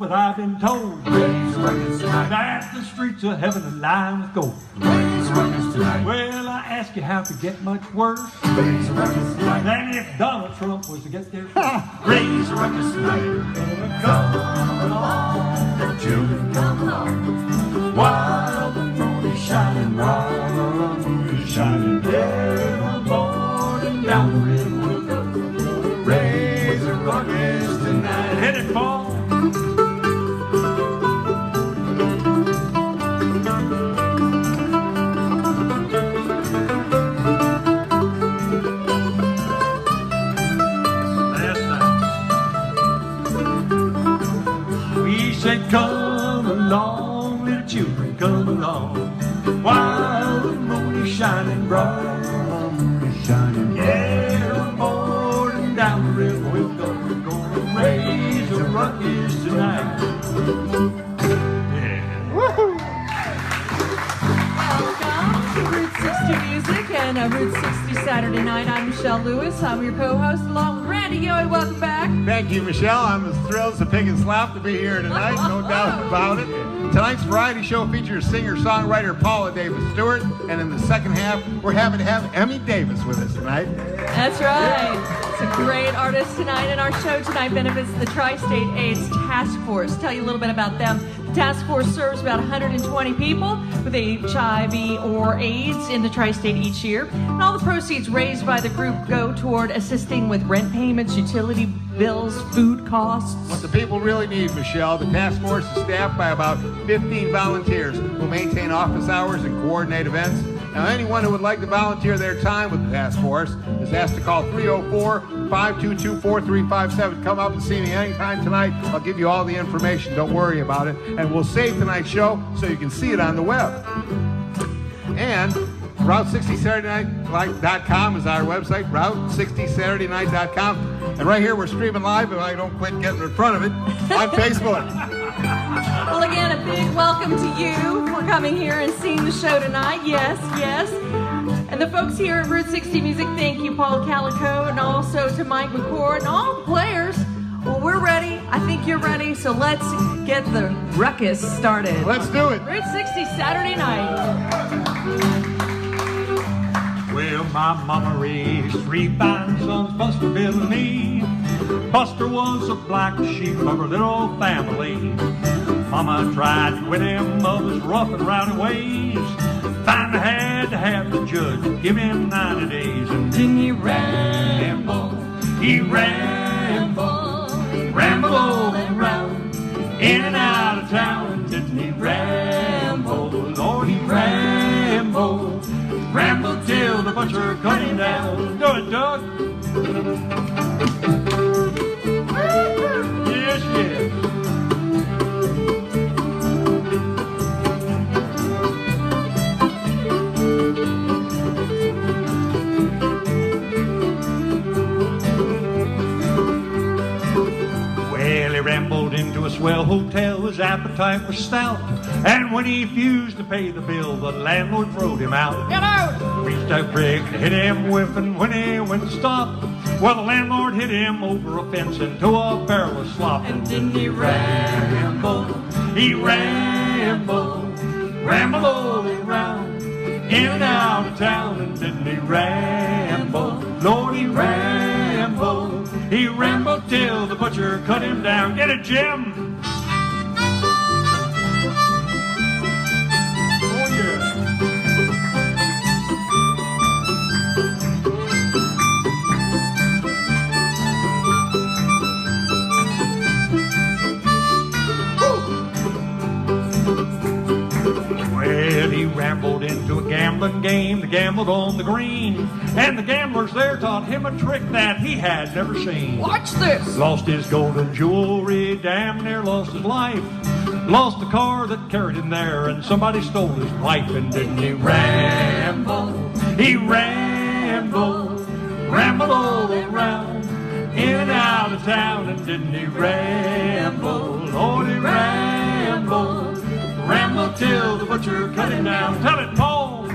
but I've been told Raise ruckus tonight. that the streets of heaven are lined with gold. Raise ruckus tonight. Well, I ask you how it could get much worse Raise ruckus tonight. than if Donald Trump was to get there first. Raise ruckus tonight. Come along, the children come along. While the moon is shining, while the moon is shining, there on board and down the river we'll go. Raise a ruckus tonight. Hit it, Paul. Said, come along, little children, come along, while the moon is shining bright. The moon is shining. Yeah, on board and down the river we'll go. We're gonna raise a ruckus tonight. Yeah. Welcome to Route 60 Music and Route 60 Saturday Night. I'm Michelle Lewis. I'm your co-host along with Randy Yohe. Welcome back. Thank you, Michelle. I'm as thrilled as a pig and slap to be here tonight, no doubt about it. Tonight's variety show features singer-songwriter Paula Davis Stewart, and in the second half, we're happy to have Emmy Davis with us tonight. That's right. It's a great artist tonight, and our show tonight benefits the Tri-State AIDS Task Force. Tell you a little bit about them. The task force serves about 120 people with HIV or AIDS in the Tri-State each year, and all the proceeds raised by the group go toward assisting with rent payments, utility bills, food costs. What the people really need, Michelle, the task force is staffed by about 15 volunteers who maintain office hours and coordinate events. Now, anyone who would like to volunteer their time with the task force is asked to call 304-522-4357. Come up and see me anytime tonight. I'll give you all the information. Don't worry about it. And we'll save tonight's show so you can see it on the web. And Route60SaturdayNight.com is our website, Route60SaturdayNight.com. And right here, we're streaming live, if I don't quit getting in front of it, on Facebook. Well, again, a big welcome to you for coming here and seeing the show tonight. Yes, yes. And the folks here at Route 60 Music, thank you, Paul Calico, and also to Mike McCord and all the players. Well, we're ready. I think you're ready. So let's get the ruckus started. Let's do it. Route 60 Saturday night. Well, my mama raised three fine sons, Buster, Bill, and me. Buster was a black sheep of her little family. Mama tried to quit him of his rough and rowdy ways. Finally had to have the judge give him 90 days. And then he rambled, rambled all around, in and out of town. And didn't he ramble, Lord, he rambled, rambled till the butcher cut him down. Do it, Doug. Yes, yes. Well, he rambled into a swell hotel, his appetite was stout, and when he refused to pay the bill, the landlord throwed him out. Get out! Reached out quick to hit him with, and when he went to stop, well, the landlord hit him over a fence into a barrel of slop. And didn't he ramble, rambled all around, in and out of town. And didn't he ramble, Lord, he rambled till the butcher cut him down. Get it, Jim? Oh, yeah. Well, he rambled into a gambling game, they gambled on the green, and the gamblers there taught him a trick that he had never seen. watch this! Lost his gold and jewelry, damn near lost his life. Lost the car that carried him there, and somebody stole his wife. And didn't he ramble, rambled all around, in and out of town. And didn't he ramble, Lord, he rambled till the butcher cut him down. Tell it, Paul.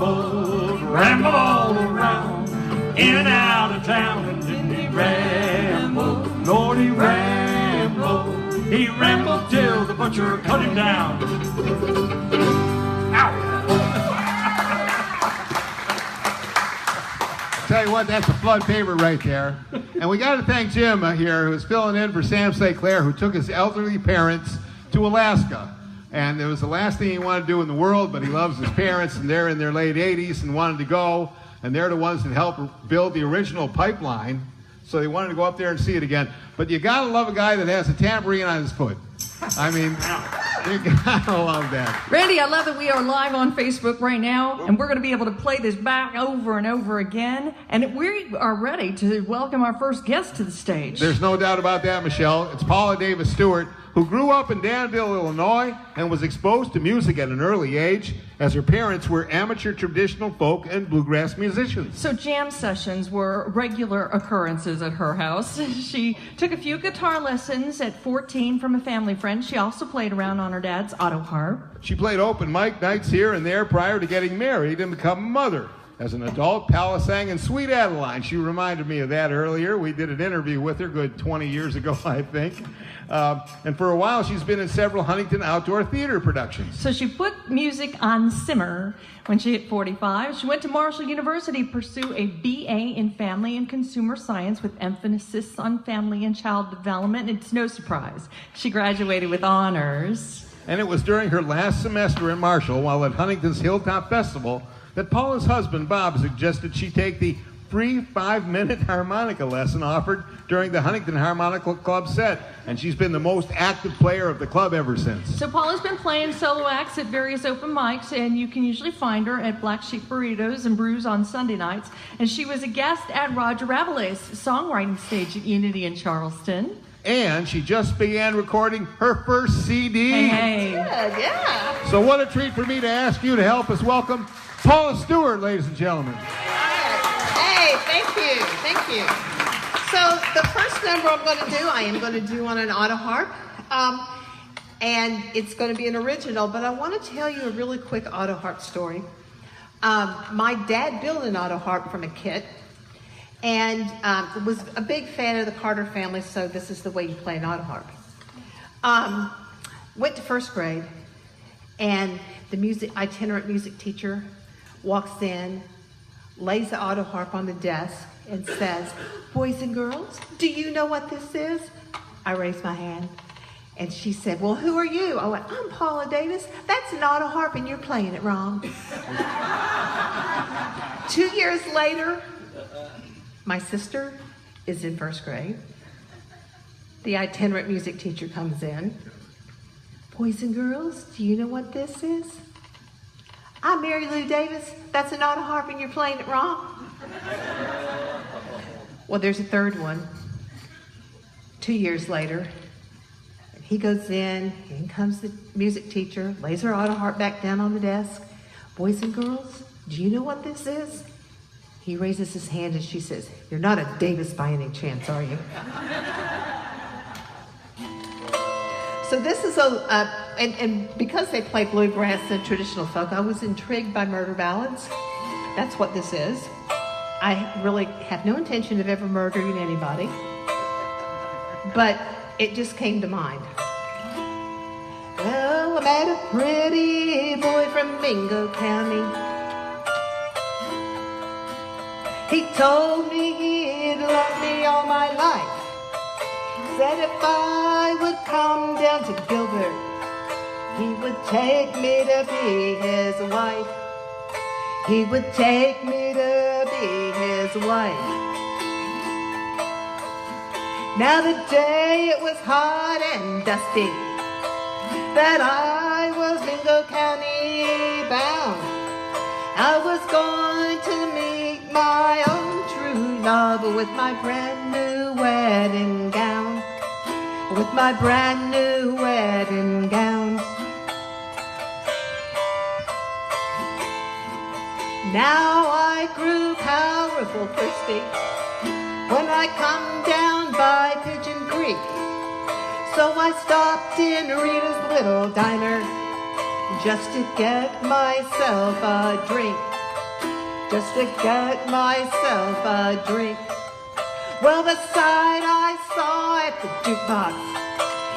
rambled all around, in and out of town. And didn't he ramble? Lord, he rambled. He rambled till the butcher cut him down. Ow! Tell you what, that's a flood favorite right there. And we got to thank Jim here, who's filling in for Sam St. Clair, who took his elderly parents to Alaska. And it was the last thing he wanted to do in the world, but he loves his parents, and they're in their late 80s and wanted to go. And they're the ones that helped build the original pipeline. So they wanted to go up there and see it again. But you got to love a guy that has a tambourine on his foot. I mean, you got to love that. Randy, I love that we are live on Facebook right now, and we're going to be able to play this back over and over again. And we are ready to welcome our first guest to the stage. There's no doubt about that, Michelle. It's Paula Davis Stewart, who grew up in Danville, Illinois, and was exposed to music at an early age, as her parents were amateur traditional folk and bluegrass musicians. So jam sessions were regular occurrences at her house. She took a few guitar lessons at 14 from a family friend. She also played around on her dad's auto harp. She played open mic nights here and there prior to getting married and becoming a mother. As an adult, Paula sang in Sweet Adeline. She reminded me of that earlier. We did an interview with her good 20 years ago, I think. And for a while, she's been in several Huntington outdoor theater productions. So she put music on simmer when she hit 45. She went to Marshall University to pursue a BA in Family and Consumer Science with emphasis on family and child development. It's no surprise. She graduated with honors. And it was during her last semester in Marshall, while at Huntington's Hilltop Festival, that Paula's husband, Bob, suggested she take the free 5-minute harmonica lesson offered during the Huntington Harmonica Club set. And she's been the most active player of the club ever since. So Paula's been playing solo acts at various open mics, and you can usually find her at Black Sheep Burritos and Brews on Sunday nights. And she was a guest at Roger Ravelay's songwriting stage at Unity in Charleston. And she just began recording her first CD. Hey. Good, yeah. So what a treat for me to ask you to help us welcome Paula Stewart, ladies and gentlemen. Hey, thank you. So the first number I am going to do on an auto harp. And it's going to be an original, but I want to tell you a really quick auto harp story. My dad built an auto harp from a kit, and was a big fan of the Carter family, so this is the way you play an auto harp. Went to first grade, and the itinerant music teacher walks in, lays the auto harp on the desk, and says, "Boys and girls, do you know what this is?" I raised my hand, and she said, "Well, who are you?" I went, "I'm Paula Davis. That's an auto harp, and you're playing it wrong." 2 years later, my sister is in first grade. The itinerant music teacher comes in. "Boys and girls, do you know what this is?" "I'm Mary Lou Davis. That's an auto harp and you're playing it wrong." Well, there's a third one. 2 years later, he goes in comes the music teacher, lays her auto harp back down on the desk. "Boys and girls, do you know what this is?" He raises his hand and she says, "You're not a Davis by any chance, are you?" So this is and because they play bluegrass and traditional folk, I was intrigued by murder ballads. That's what this is. I really have no intention of ever murdering anybody, but it just came to mind. Well, I met a pretty boy from Mingo County. He told me he'd love me all my life. Said if I would come down to Gilbert, he would take me to be his wife. He would take me to be his wife. Now the day it was hot and dusty, that I was Mingo County bound. I was going to meet my own true love with my brand new wedding gown. With my brand new wedding gown. Now I grew powerful thirsty when I come down by Pigeon Creek. So I stopped in Rita's little diner just to get myself a drink. just to get myself a drink. Well, the sight I saw at the jukebox,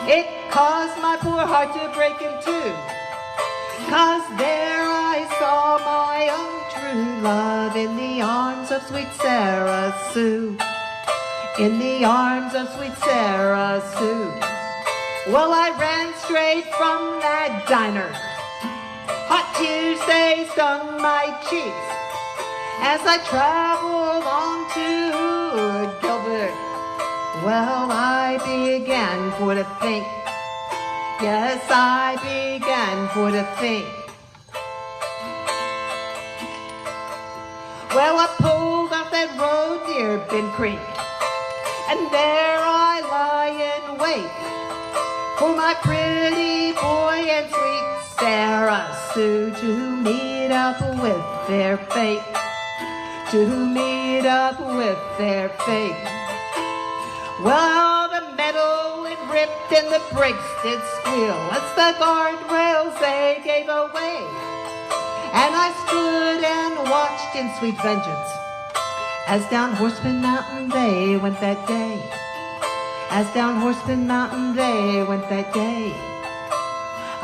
it caused my poor heart to break in two. 'Cause there I saw my own true love in the arms of sweet Sarah Sue. In the arms of sweet Sarah Sue. Well, I ran straight from that diner. Hot tears, they stung my cheeks as I traveled on to Gilbert. Well, I began for to think. Yes, I began for to think. Well, I pulled off that road near Ben Creek, and there I lie in wait for my pretty boy and sweet Sarah Sue to meet up with their fate. To meet up with their fate. Well, the metal it ripped and the brakes did squeal as the guardrails they gave away. And I stood and watched in sweet vengeance as down Horseman Mountain they went that day. As down Horseman Mountain they went that day.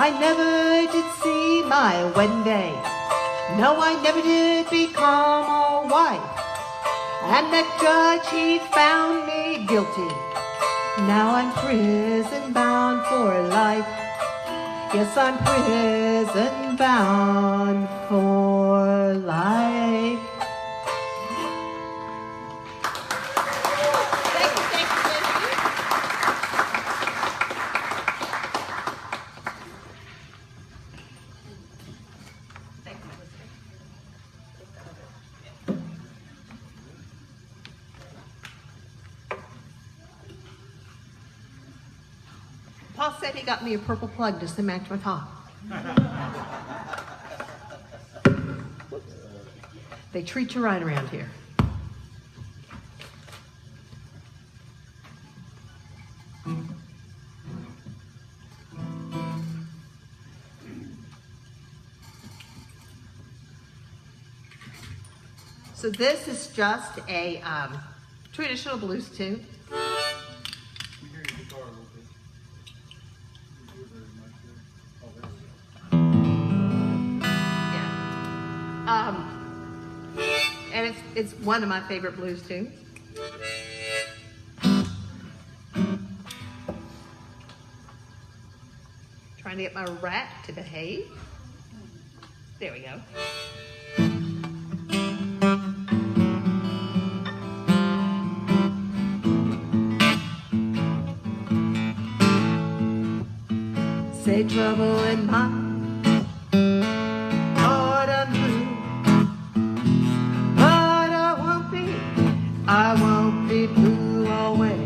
I never did see my wedding day. No, I never did become a wife. And the judge, he found me guilty. Now I'm prison bound for life. Yes, I'm prison bound for life. Thank you, thank you, thank you. Thank you, Paul said he got me a purple plug just to match my top. They treat you right around here. So this is just a traditional blues tune. And it's one of my favorite blues tunes. Trying to get my rat to behave. There we go. Say trouble in my I won't be blue always.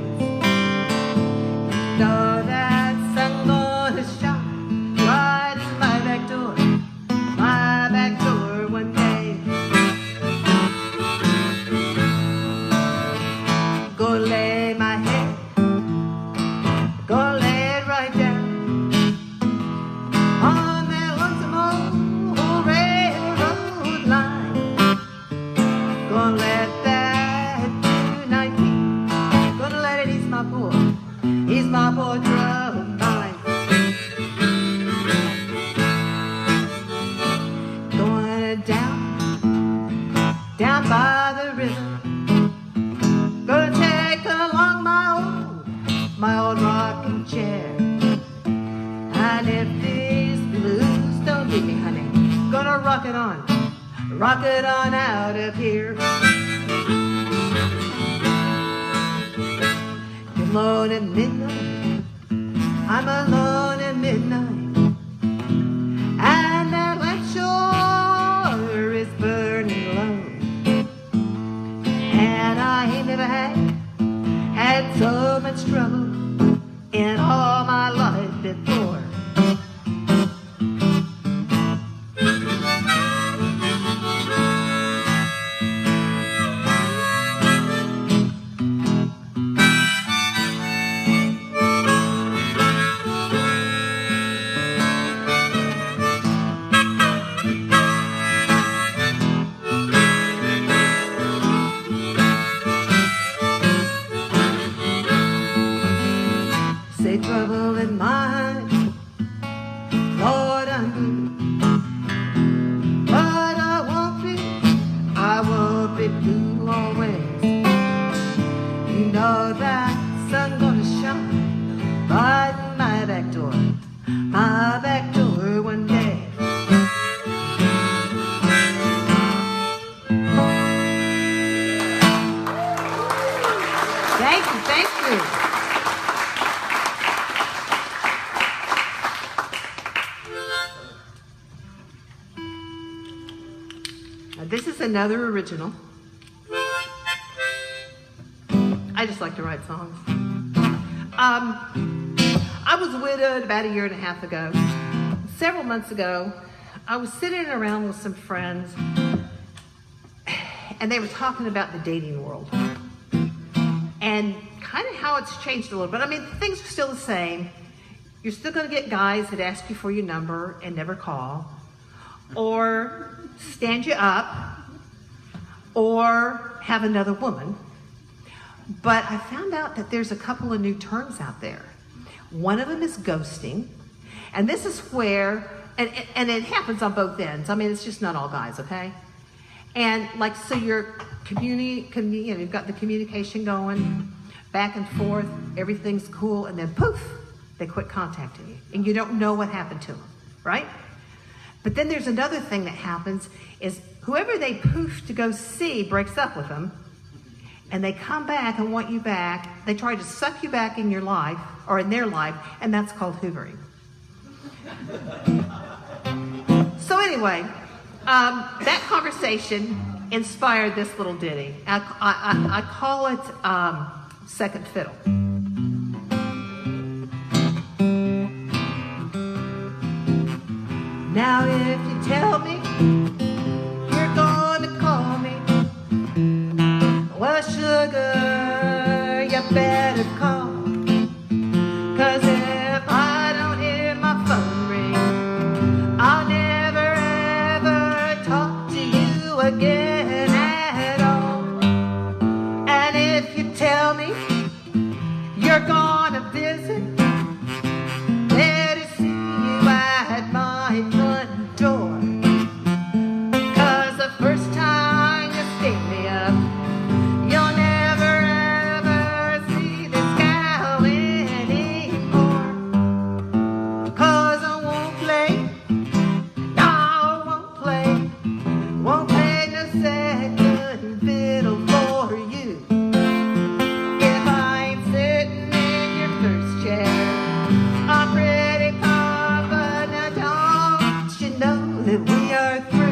Know that sun gonna shine right in my back door one day. Go lay my head, go lay it right down on that lonesome old railroad line. Gonna let that he's my poor troubled mind. Going down by the river. Gonna take along my old rocking chair. And if these blues don't get me, honey, gonna rock it on out of here. Alone at midnight, I'm alone at midnight, and that light sure is burning low, and I ain't never had so much trouble in all my life before. be blue always. You know that sun gonna shine right in my back door one day. Thank you, thank you. Now, this is another original. I just like to write songs. I was widowed about a year and a half ago. Several months ago, I was sitting around with some friends, and they were talking about the dating world and kind of how it's changed a little bit. I mean, things are still the same. You're still going to get guys that ask you for your number and never call, or stand you up, or have another woman. But I found out that there's a couple of new terms out there. One of them is ghosting, and this is where, and it happens on both ends. I mean, it's just not all guys, okay? And like, so you've got the communication going, back and forth, everything's cool, and then poof, they quit contacting you, and you don't know what happened to them, right? But then there's another thing that happens is whoever they poof to go see breaks up with them, and they come back and want you back. They try to suck you back in your life, or in their life, and that's called hoovering. So anyway, that conversation inspired this little ditty. I call it Second Fiddle. Now if you tell me you're going to call me, well, sugar, you better call. 'Cause if I don't hear my phone ring, I'll never ever talk to you again at all. And if you tell me you're gonna visit, better see you at my front door. 'Cause the first time you stay me up, you'll never ever see this gal anymore. 'Cause I won't play, no, I won't play no second fiddle for you. If I ain't sitting in your first chair, I'm pretty confident, don't you know that we are through.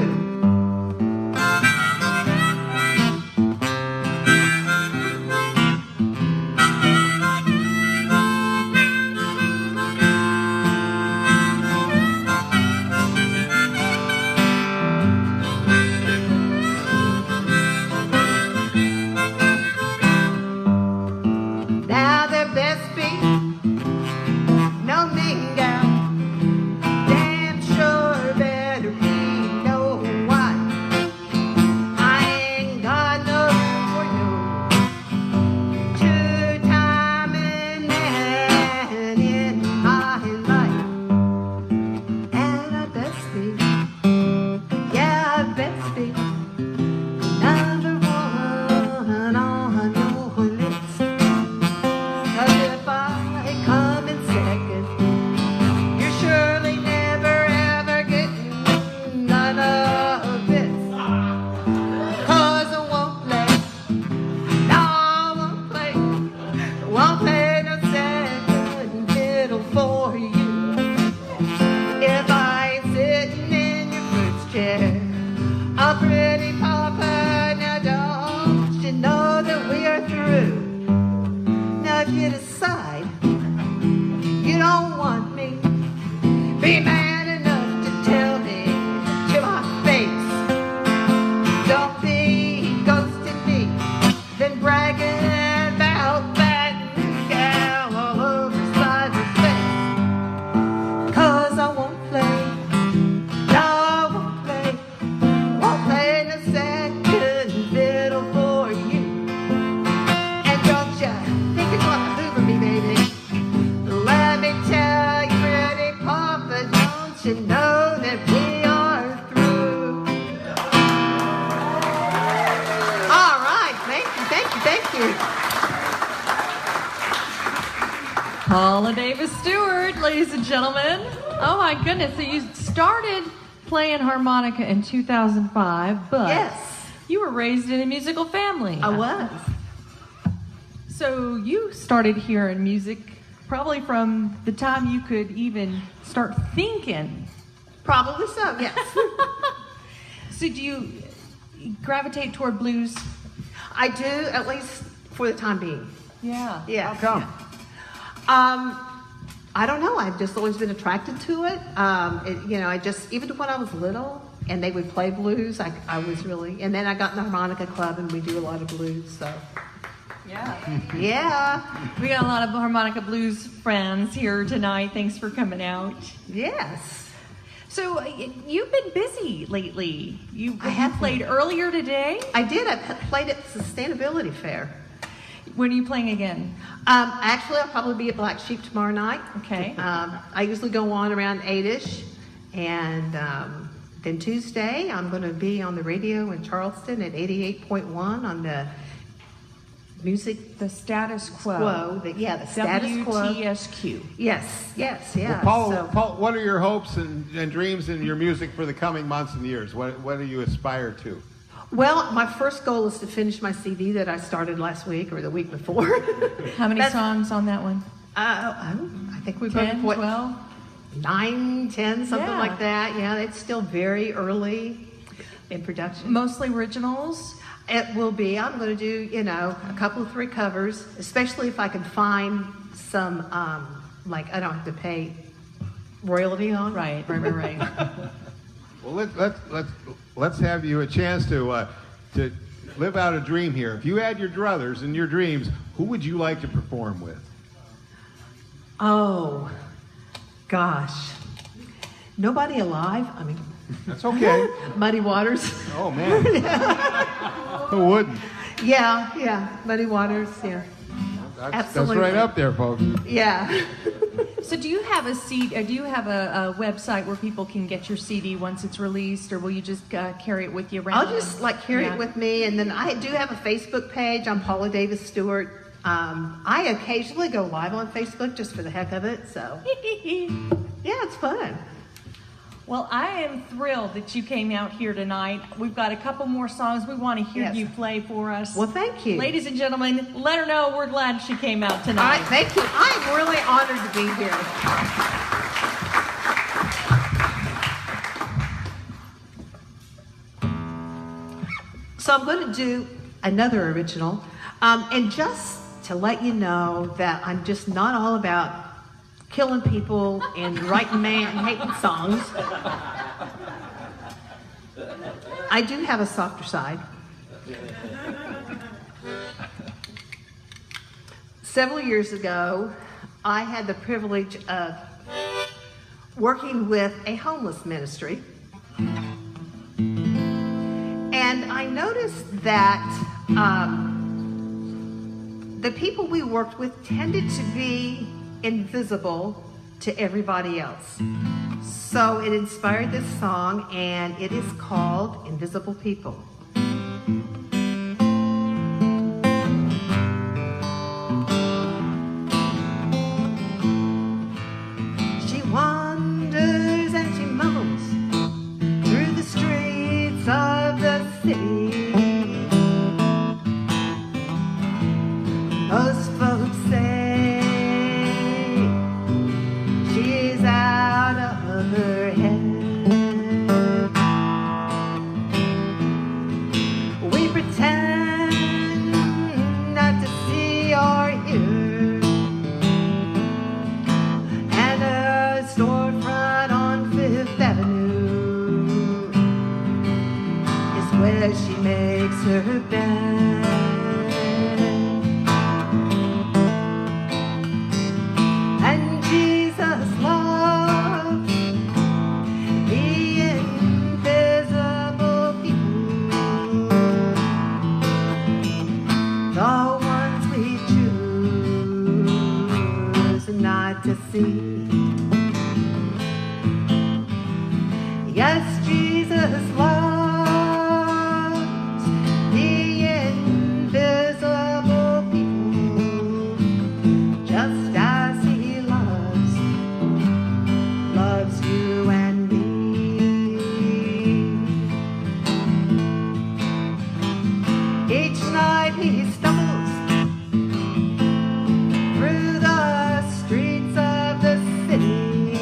you. Paula Davis Stewart, ladies and gentlemen. Oh my goodness, so you started playing harmonica in 2005, but Yes. you were raised in a musical family. I was. So you started hearing music probably from the time you could even start thinking. Probably so, yes. So do you gravitate toward blues? I do, at least for the time being. Yeah. Yeah. How come? I don't know. I've just always been attracted to it. I just, even when I was little and they would play blues, I was really, and then I got in the harmonica club and we do a lot of blues, so. Yeah. Yeah. We got a lot of harmonica blues friends here tonight. Thanks for coming out. Yes. So you've been busy lately. You I have played earlier today. I did. I played at the Sustainability Fair. When are you playing again? Actually, I'll probably be at Black Sheep tomorrow night. Okay. I usually go on around 8-ish. And then Tuesday, I'm going to be on the radio in Charleston at 88.1 on the music The Status Quo. the status quo. WTSQ. Yes, yeah. Well, Paul, what are your hopes and dreams in your music for the coming months and years? What do you aspire to? Well, my first goal is to finish my CD that I started last week or the week before. How many That's- songs on that one? I think we've 10, got 12? 9, 10, something Yeah. like that. Yeah, it's still very early in production. Mostly originals? It will be. I'm going to do, a couple of 3 covers, especially if I can find some, I don't have to pay royalty on. Right. Well, let's have you a chance to live out a dream here. If you had your druthers and your dreams, who would you like to perform with? Oh, gosh. Nobody alive? I mean, That's okay. Muddy Waters. Oh man, who wouldn't? Yeah, Muddy Waters, yeah. That's Absolutely. right up there, folks. Yeah. So do you have a do you have a website where people can get your CD once it's released, or will you just carry it with you around? I'll just carry Yeah. it with me, and then I do have a Facebook page. I'm Paula Davis Stewart. I occasionally go live on Facebook just for the heck of it, so yeah, it's fun. Well, I am thrilled that you came out here tonight. We've got a couple more songs we want to hear Yes. you play for us. Well, thank you. Ladies and gentlemen, let her know we're glad she came out All right, tonight. thank you. I'm really honored to be here. So I'm going to do another original, and just to let you know that I'm just not all about killing people and writing man-hating songs. I do have a softer side. Several years ago, I had the privilege of working with a homeless ministry. And I noticed that the people we worked with tended to be invisible to everybody else. So it inspired this song, and it is called Invisible People. She wanders and she mumbles through the streets of the city. Most folks say she's out of her head. We pretend not to see or hear. And her storefront on Fifth Avenue is where she makes her bed. And Jesus loves the invisible people, the ones we choose not to see. Yes, Jesus loves the invisible Each night he stumbles through the streets of the city.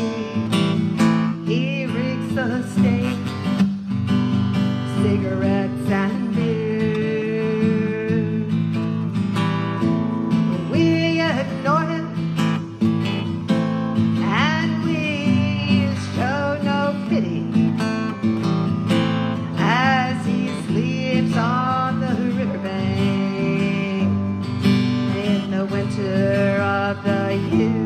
He reeks of steak, cigarettes and beer. We ignore him and we show no pity as he sleeps on the riverbank in the winter of the year.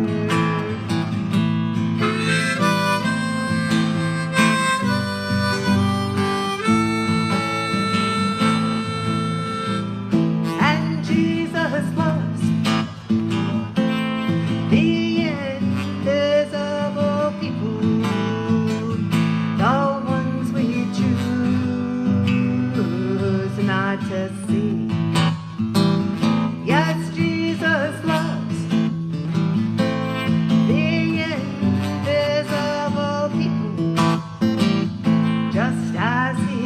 And Jesus loves the invisible people, the ones we choose not to see. Yes, Jesus loves the invisible people, just as he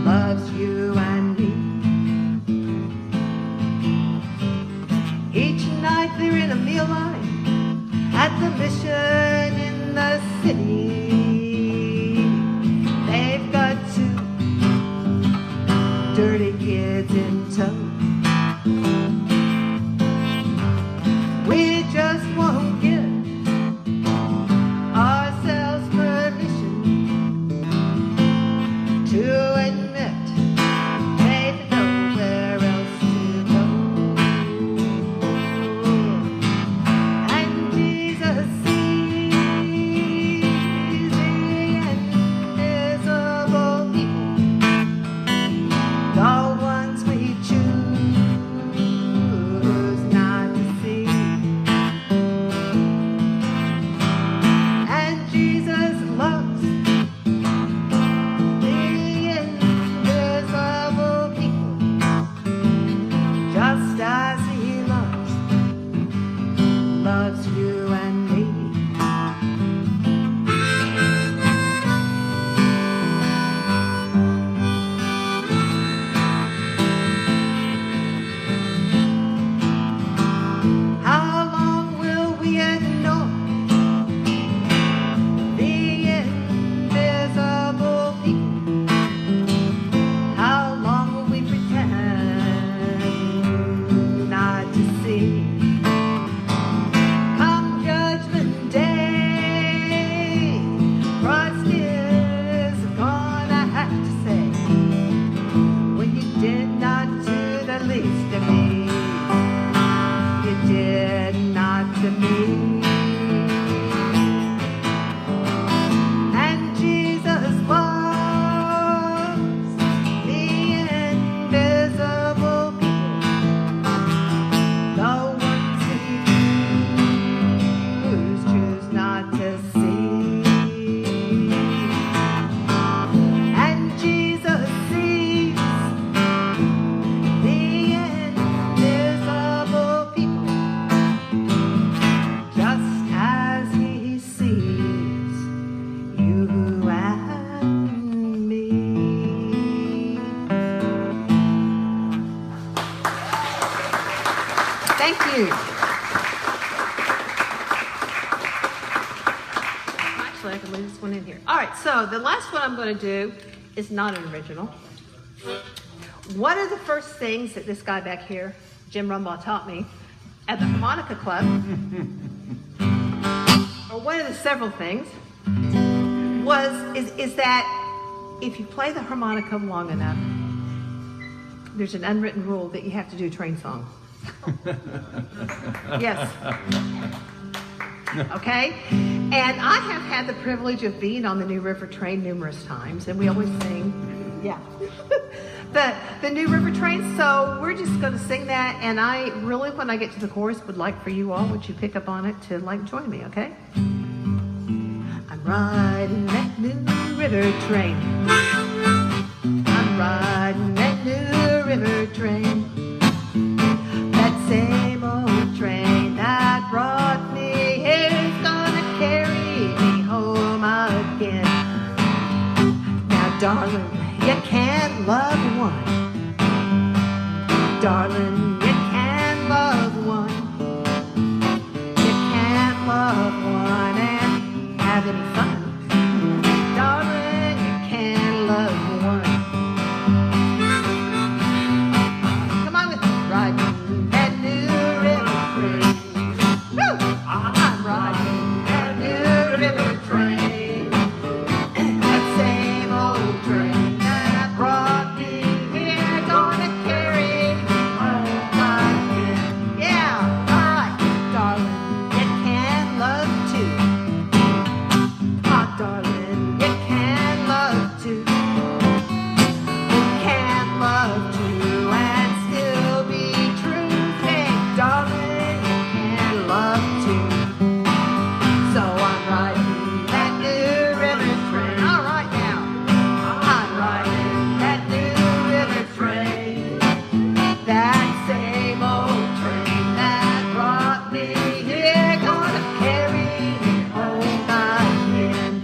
loves you and me. Each night they're in a meal line at the mission in the city. They've got two dirty kids in tow. We just won't give ourselves permission to admit they've nowhere else to go. And Jesus sees the invisible people, the ones we choose not to see. And Jesus loves the invisible people, just as he loves you and me. How long will we ignore the invisible people? How long will we pretend not to see? Come Judgment Day, Christ is gonna have to say, when you did not do the least of me, you did not to me. And Jesus loves the invisible people, the ones he choose not to see. And Jesus sees the invisible people, just as he sees you and me. Thank you. Actually, I can leave this one in here. All right, so the last one I'm going to do is not an original. One of the first things that this guy back here, Jim Rumbaugh, taught me at the harmonica club, or one of the several things, is that if you play the harmonica long enough, there's an unwritten rule that you have to do train songs. Yes. Okay? And I have had the privilege of being on the New River Train numerous times, and we always sing, yeah, the New River Train. So we're just going to sing that, and I really, when I get to the chorus, would like for you all, would you pick up on it to join me, okay? I'm riding that New River Train. I'm riding that New River Train. That same old train that brought me here is gonna carry me home again. Now, darling, you can't love one. Darling, you can't love one. You can't love one and have any fun. Darling, you can't love one. Come on with me. Riding that new river train. Woo! I'm riding that new river train. That same old train that brought me here, gonna carry me home again. Yeah, right, darling, you can love too. Ah, darling, you can love too. You can love too and still be true. Hey, darling, you can love too. So I'm riding that new river train. All right now. I'm riding that new river train. That same old train that brought me here, gonna carry me home again.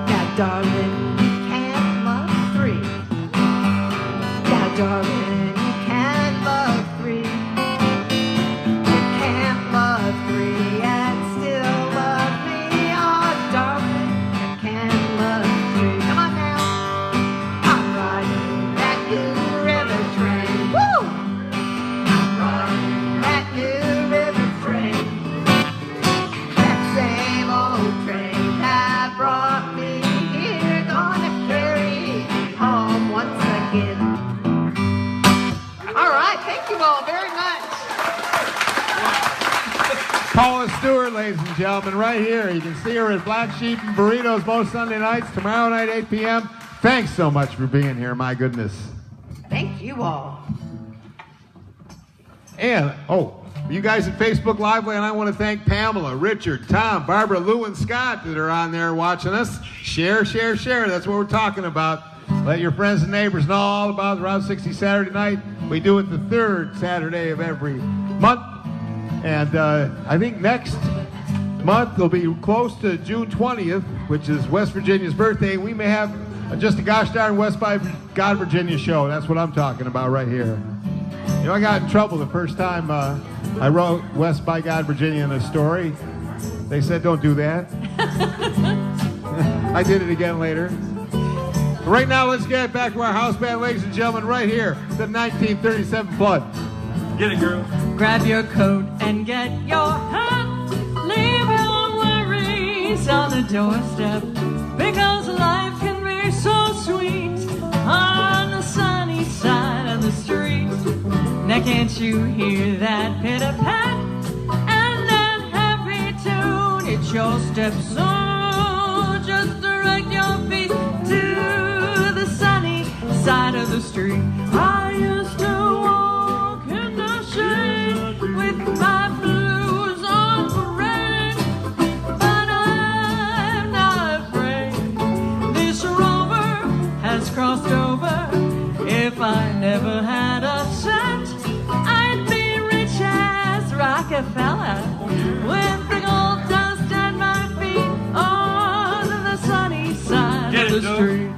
Now, darling, you can't love three. Now, darling, you can't love three. You can't love three and still love me. Oh, darling, you can't love three. Come on now. I'm riding that new river train. Woo! I'm riding that new river train. That same old train that brought me here, gonna carry me home once again. All right, thank you all very much. Paula Stewart, ladies and gentlemen, right here. You can see her at Black Sheep and Burritos most Sunday nights. Tomorrow night, 8 p.m. Thanks so much for being here. My goodness. Thank you all. And, you guys at Facebook Live Land, I want to thank Pamela, Richard, Tom, Barbara, Lou, and Scott that are on there watching us. Share, share, share. That's what we're talking about. Let your friends and neighbors know all about Route 60 Saturday night. We do it the third Saturday of every month. And I think next month will be close to June 20th, which is West Virginia's birthday. We may have just a gosh darn West by God Virginia show. That's what I'm talking about right here. You know, I got in trouble the first time I wrote West by God Virginia in a story. They said, don't do that. I did it again later. Right now, let's get back to our house band, ladies and gentlemen, right here, the 1937 Flood. Get it, girl. Grab your coat and get your hat. Leave your worries on the doorstep, because life can be so sweet on the sunny side of the street. Now can't you hear that pitter-pat and that happy tune? It's your step, so just direct your feet to the sunny side of the street. I used to walk in the shade with my blues on parade, but I'm not afraid. This rover has crossed over. If I never had a cent, I'd be rich as Rockefeller, with the gold dust at my feet on the sunny side of the street.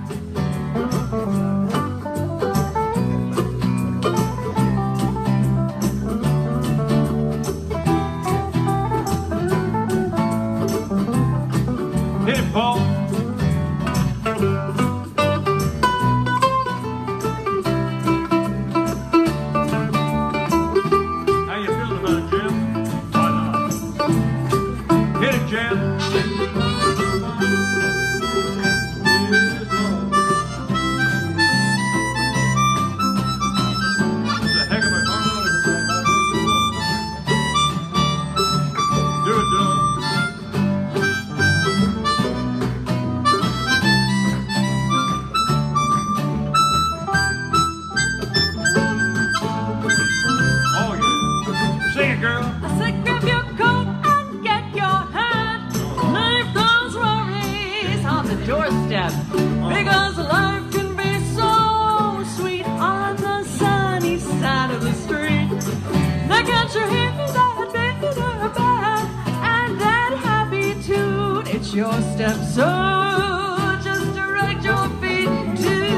Hit it, Paul. How you feeling about it, Jim? Why not? Hit it, Jim. It's a heck of a harmonic. Do it, Doug. Oh, yeah. Sing it, girl. I said grab your coat and get your hat. Leave those worries on the doorstep, because life can be so sweet on the sunny side of the street. Now can't you hear that bitter-bat and that happy tune? It's your step, so just direct your feet to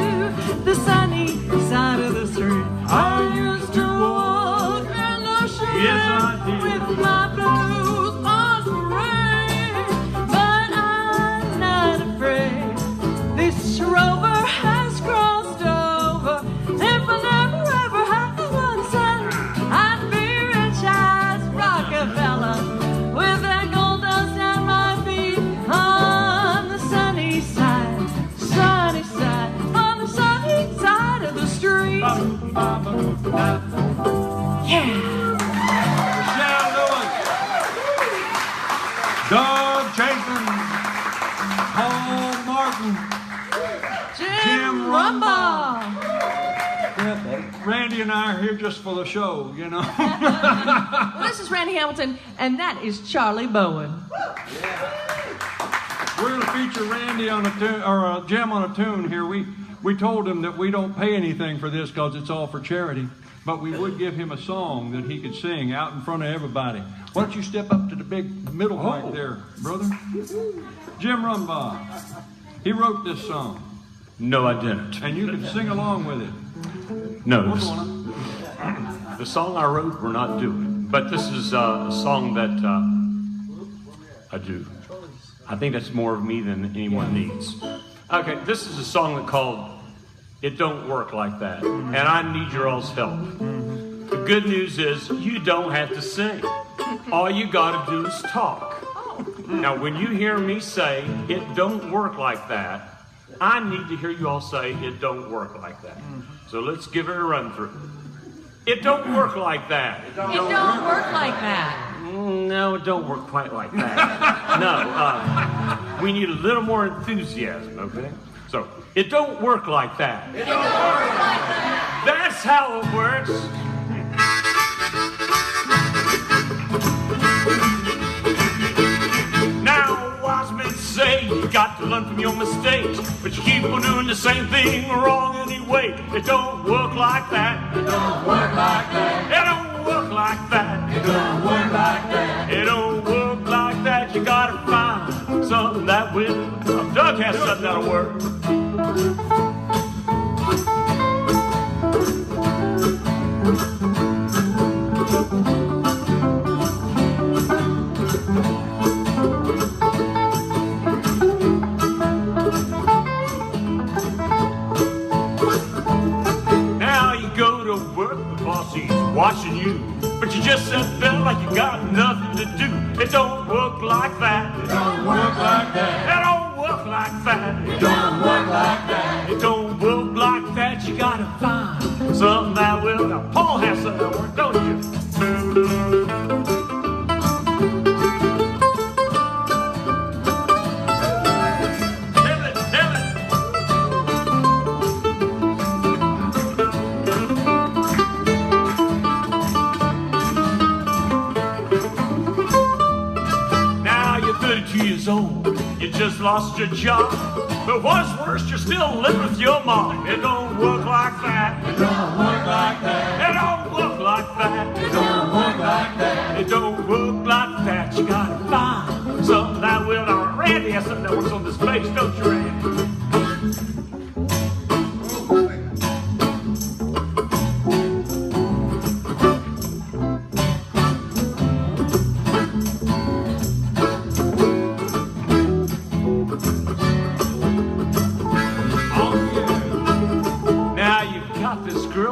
Michelle Lewis, Doug Chapin, Paul Martin, Jim Rumbaugh. Randy and I are here just for the show, you know. Well, this is Randy Hamilton, and that is Charlie Bowen. We're going to feature Randy on a tune, or Jim on a tune here. We told him that we don't pay anything for this because it's all for charity, but we would give him a song that he could sing out in front of everybody. Why don't you step up to the big middle mic there, brother? Jim Rumbaugh. He wrote this song. No, I didn't. And you can sing along with it. No, the song I wrote, we're not doing. But this is a song that I do. I think that's more of me than anyone needs. Okay, this is a song called It Don't Work Like That. And I need your all's help. The good news is you don't have to sing. All you gotta do is talk. Now, when you hear me say, it don't work like that, I need to hear you all say, it don't work like that. So let's give it a run through. It don't work like that. It don't work like that. No, it don't work quite like that. No, we need a little more enthusiasm, okay? So, it don't work like that. It don't work like that. That's how it works. Now, wise men say you got to learn from your mistakes, but you keep on doing the same thing wrong anyway. It don't work like that. It don't work like that. It don't work like that. It don't work like that. It don't work like that. You gotta find something that will. Doug has something that'll work. Now you go to work, the boss is watching you, but you just sit there like you got nothing to do. It don't work like that. It don't work like that. It don't work like that. It don't work like that. It don't work like that. You gotta find something that will. Now, Paul has something that work, don't you? Now you're 32 years old. You just lost your job. But what's worse, you're still living with your mom. It don't work like that. It don't work like that. It don't work like that. It don't work like that. It don't work like that. You gotta find something that will. Now, Randy has something that works on this bass, don't you, Randy?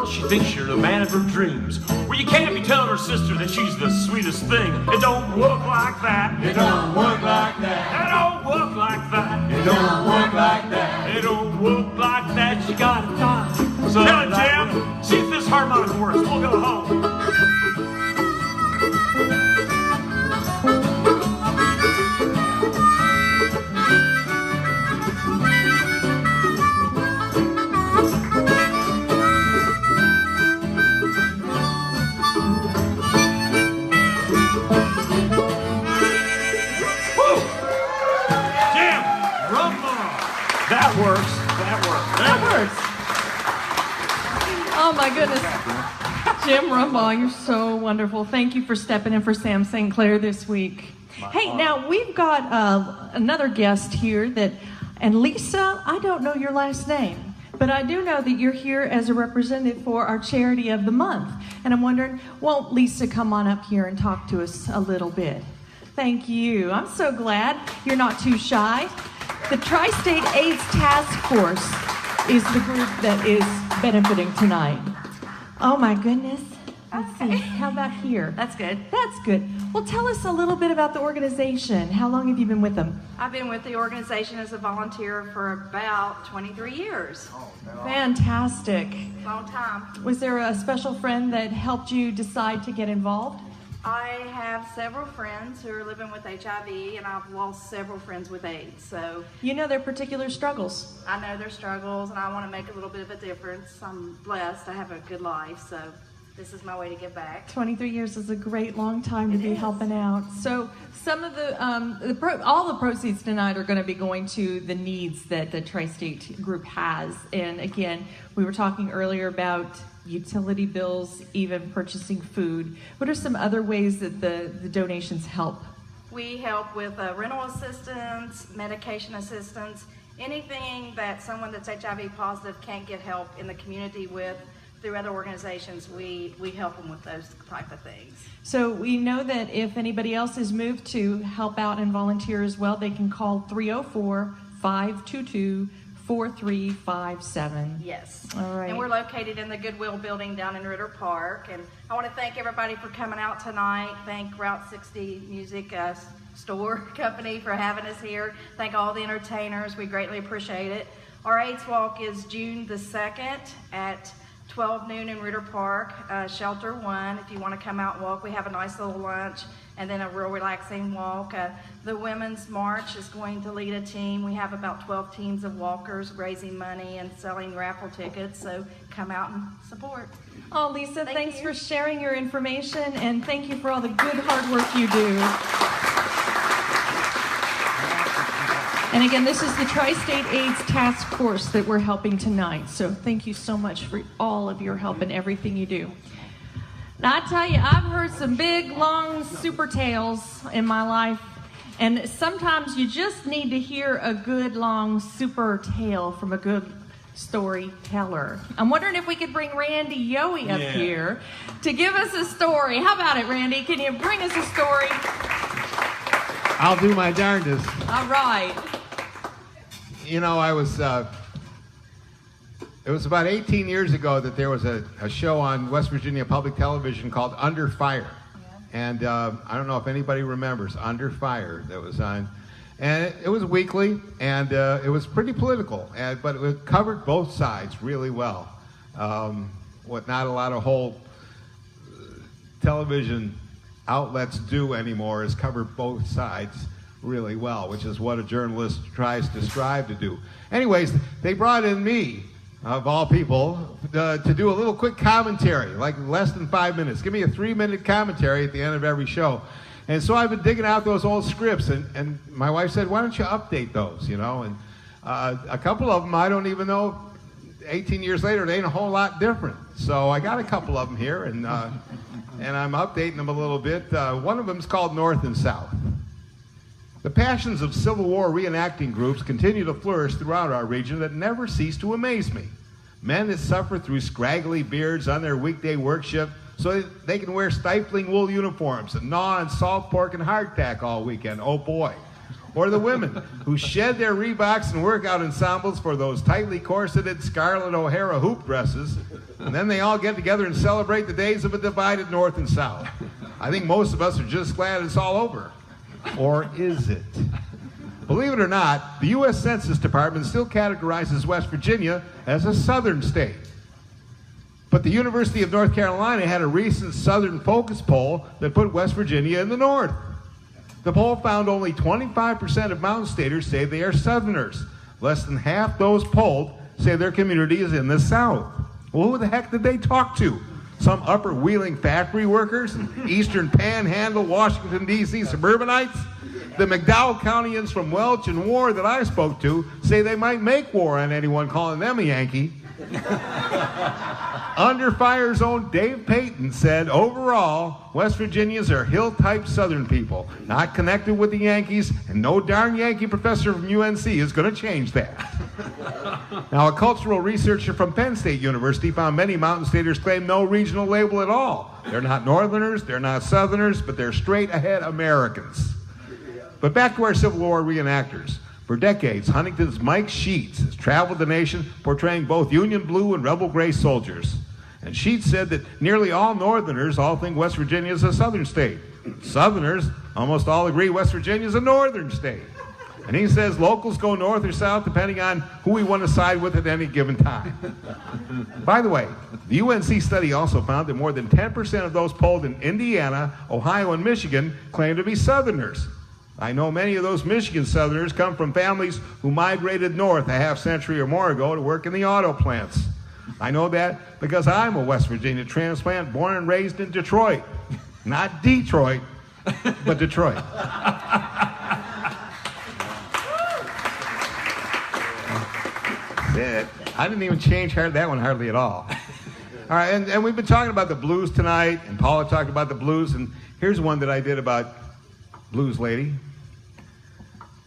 She thinks you're the man of her dreams. Well, you can't be telling her sister that she's the sweetest thing. It don't work like that. It don't work like that. It don't work like that. It don't work like that. It don't work like that. You gotta find something. Tell it, Jim. See if this harmonic works. We'll go home. That works. That works. Oh my goodness. Jim Rumbaugh, you're so wonderful. Thank you for stepping in for Sam St. Clair this week. Hey, now we've got another guest here and Lisa, I don't know your last name, but I do know that you're here as a representative for our charity of the month. And I'm wondering, won't Lisa come on up here and talk to us a little bit? Thank you. I'm so glad you're not too shy. The Tri-State AIDS Task Force is the group that is benefiting tonight. Oh my goodness. Let's see. How about here? That's good. That's good. Well, tell us a little bit about the organization. How long have you been with them? I've been with the organization as a volunteer for about 23 years. Fantastic. Long time. Was there a special friend that helped you decide to get involved? I have several friends who are living with HIV, and I've lost several friends with AIDS. So You know their particular struggles. I know their struggles, and I want to make a little bit of a difference. I'm blessed. I have a good life, so this is my way to give back. 23 years is a great long time to be is. helping out. So some of all the proceeds tonight are going to be going to the needs that the Tri-State group has. And again, we were talking earlier about utility bills, even purchasing food. What are some other ways that the donations help? We help with rental assistance, medication assistance, anything that someone that's HIV positive can't get help in the community with through other organizations. We help them with those type of things. So we know that if anybody else is moved to help out and volunteer as well, they can call 304-522-4357. Yes. All right. And we're located in the Goodwill building down in Ritter Park. And I want to thank everybody for coming out tonight. Thank Route 60 Music Store Company for having us here. Thank all the entertainers. We greatly appreciate it. Our AIDS Walk is June the 2nd at 12 noon in Ritter Park, Shelter 1. If you want to come out and walk, we have a nice little lunch and then a real relaxing walk. The Women's March is going to lead a team. We have about 12 teams of walkers raising money and selling raffle tickets, so come out and support. Oh, Lisa, Thank thanks you. for sharing your information, and thank you for all the good hard work you do. And again, this is the Tri-State AIDS Task Force that we're helping tonight. So thank you so much for all of your help and everything you do. Now, I tell you, I've heard some big, long, super tales in my life. And sometimes you just need to hear a good, long, super tale from a good storyteller. I'm wondering if we could bring Randy Yohe up here to give us a story. How about it, Randy? Can you bring us a story? I'll do my darndest. All right. You know, it was about 18 years ago that there was a show on West Virginia Public Television called Under Fire. And I don't know if anybody remembers Under Fire that was on. And it was weekly, and it was pretty political, but it covered both sides really well. What not a lot of whole television outlets do anymore is cover both sides really well, which is what a journalist tries to strive to do. Anyways, they brought in me, of all people, to do a little quick commentary, like less than 5 minutes. Give me a 3-minute commentary at the end of every show. And so I've been digging out those old scripts, and my wife said, why don't you update those, you know? And a couple of them, I don't even know, 18 years later, they ain't a whole lot different. So I got a couple of them here, and I'm updating them a little bit. One of them is called North and South. The passions of Civil War reenacting groups continue to flourish throughout our region that never cease to amaze me. Men that suffer through scraggly beards on their weekday work shift so they can wear stifling wool uniforms and gnaw on salt pork and hardtack all weekend. Oh boy. Or the women who shed their Reeboks and workout ensembles for those tightly corseted Scarlett O'Hara hoop dresses, and then they all get together and celebrate the days of a divided North and South. I think most of us are just glad it's all over. Or is it? Believe it or not, the U.S. Census Department still categorizes West Virginia as a southern state. But the University of North Carolina had a recent Southern Focus poll that put West Virginia in the north. The poll found only 25% of Mountain Staters say they are Southerners. Less than half those polled say their community is in the South. Well, who the heck did they talk to? Some upper Wheeling factory workers? Eastern Panhandle, Washington, D.C. suburbanites? The McDowell Countyans from Welch and War that I spoke to say they might make war on anyone calling them a Yankee. Under Fire's own Dave Payton said, overall, West Virginians are hill-type Southern people, not connected with the Yankees, and no darn Yankee professor from UNC is going to change that. Now, a cultural researcher from Penn State University found many Mountain Staters claim no regional label at all. They're not Northerners, they're not Southerners, but they're straight-ahead Americans. But back to our Civil War reenactors. For decades, Huntington's Mike Sheets has traveled the nation portraying both Union Blue and Rebel Gray soldiers. And Sheets said that nearly all Northerners all think West Virginia is a Southern state. Southerners almost all agree West Virginia is a Northern state. And he says locals go north or south depending on who we want to side with at any given time. By the way, the UNC study also found that more than 10% of those polled in Indiana, Ohio, and Michigan claim to be Southerners. I know many of those Michigan Southerners come from families who migrated north a half century or more ago to work in the auto plants. I know that because I'm a West Virginia transplant born and raised in Detroit. Not Detroit, but Detroit. I didn't even change that one hardly at all. All right, and we've been talking about the blues tonight, and Paula talked about the blues, and here's one that I did about Blues Lady.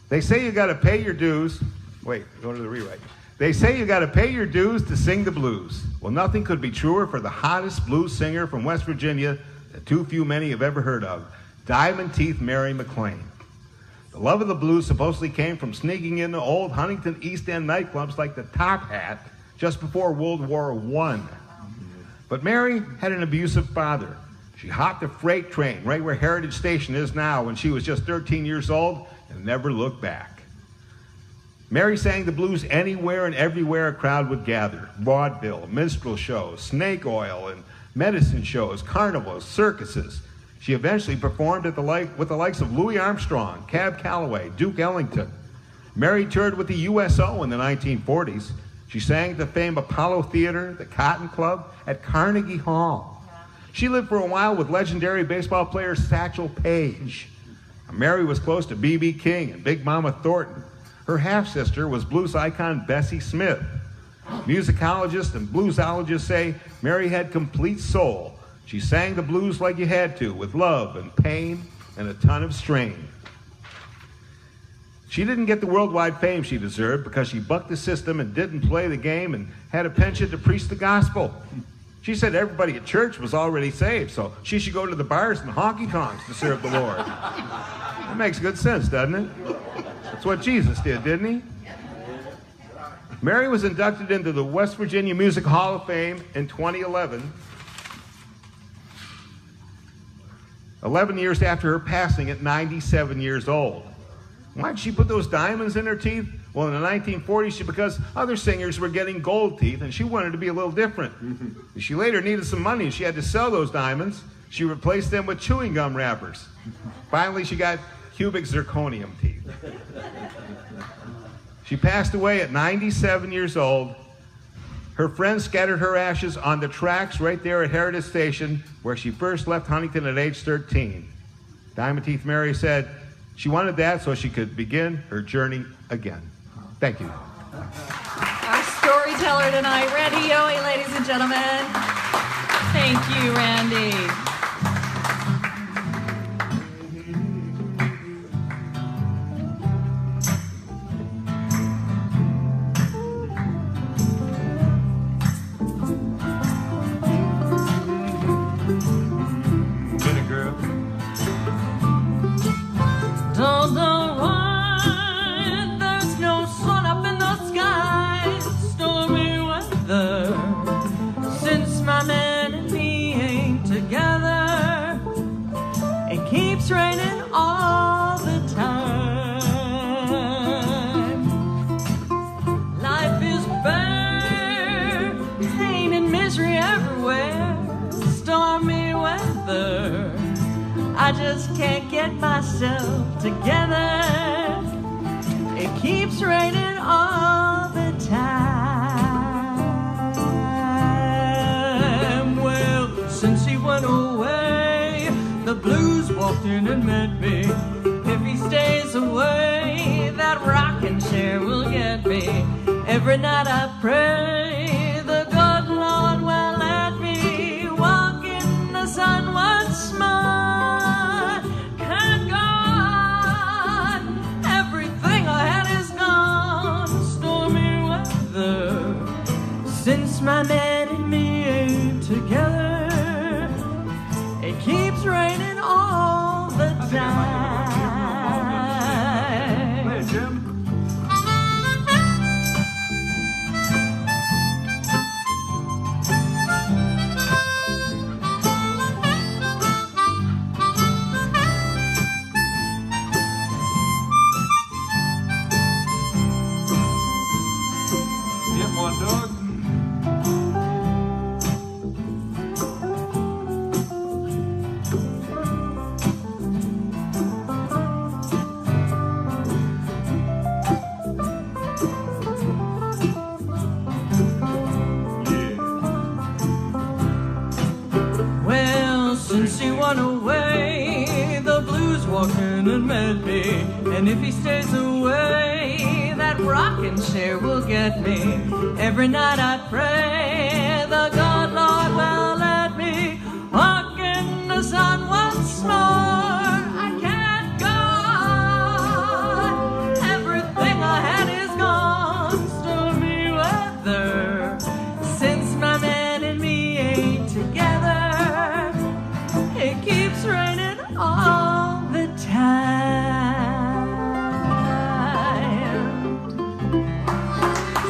They say you got to pay your dues. Wait, go to the rewrite. They say you got to pay your dues to sing the blues. Well, nothing could be truer for the hottest blues singer from West Virginia that too few many have ever heard of, Diamond Teeth Mary McLean. The love of the blues supposedly came from sneaking into old Huntington East End nightclubs like the Top Hat just before World War I. But Mary had an abusive father. She hopped a freight train right where Heritage Station is now when she was just 13 years old and never looked back. Mary sang the blues anywhere and everywhere a crowd would gather. Vaudeville, minstrel shows, snake oil, and medicine shows, carnivals, circuses. She eventually performed with the likes of Louis Armstrong, Cab Calloway, Duke Ellington. Mary toured with the USO in the 1940s. She sang at the famed Apollo Theater, the Cotton Club, at Carnegie Hall. She lived for a while with legendary baseball player Satchel Paige. Mary was close to B.B. King and Big Mama Thornton. Her half-sister was blues icon Bessie Smith. Musicologists and bluesologists say Mary had complete soul. She sang the blues like you had to, with love and pain and a ton of strain. She didn't get the worldwide fame she deserved because she bucked the system and didn't play the game and had a penchant to preach the gospel. She said everybody at church was already saved, so she should go to the bars and honky-tonks to serve the Lord. That makes good sense, doesn't it? That's what Jesus did, didn't he? Mary was inducted into the West Virginia Music Hall of Fame in 2011, 11 years after her passing at 97 years old. Why did she put those diamonds in her teeth? Well, in the 1940s, because other singers were getting gold teeth, and she wanted to be a little different. She later needed some money, and she had to sell those diamonds. She replaced them with chewing gum wrappers. Finally, she got cubic zirconium teeth. She passed away at 97 years old. Her friends scattered her ashes on the tracks right there at Heritage Station, where she first left Huntington at age 13. Diamond Teeth Mary said she wanted that so she could begin her journey again. Thank you. Our storyteller tonight, Randy Yohe, ladies and gentlemen. Thank you, Randy. It's raining all the time. Life is bare, pain and misery everywhere. Stormy weather, I just can't get myself together. It keeps raining all the time. Well, since he went away, the blues walked in and met me. If he stays away, that rocking chair will get me. Every night I pray the good Lord will let me walk in the sun once more. Can't go on, everything I had is gone. Stormy weather, since my man and me ain't together. It keeps raining all the time. Hey, Jim. Since he went away, the blues walked in and met me. And if he stays away, that rocking chair will get me. Every night I pray, the God Lord will let me walk in the sun once more. I can't go on. Everything I had is gone. Stormy weather, since my man and me ain't together. It keeps raining all the time.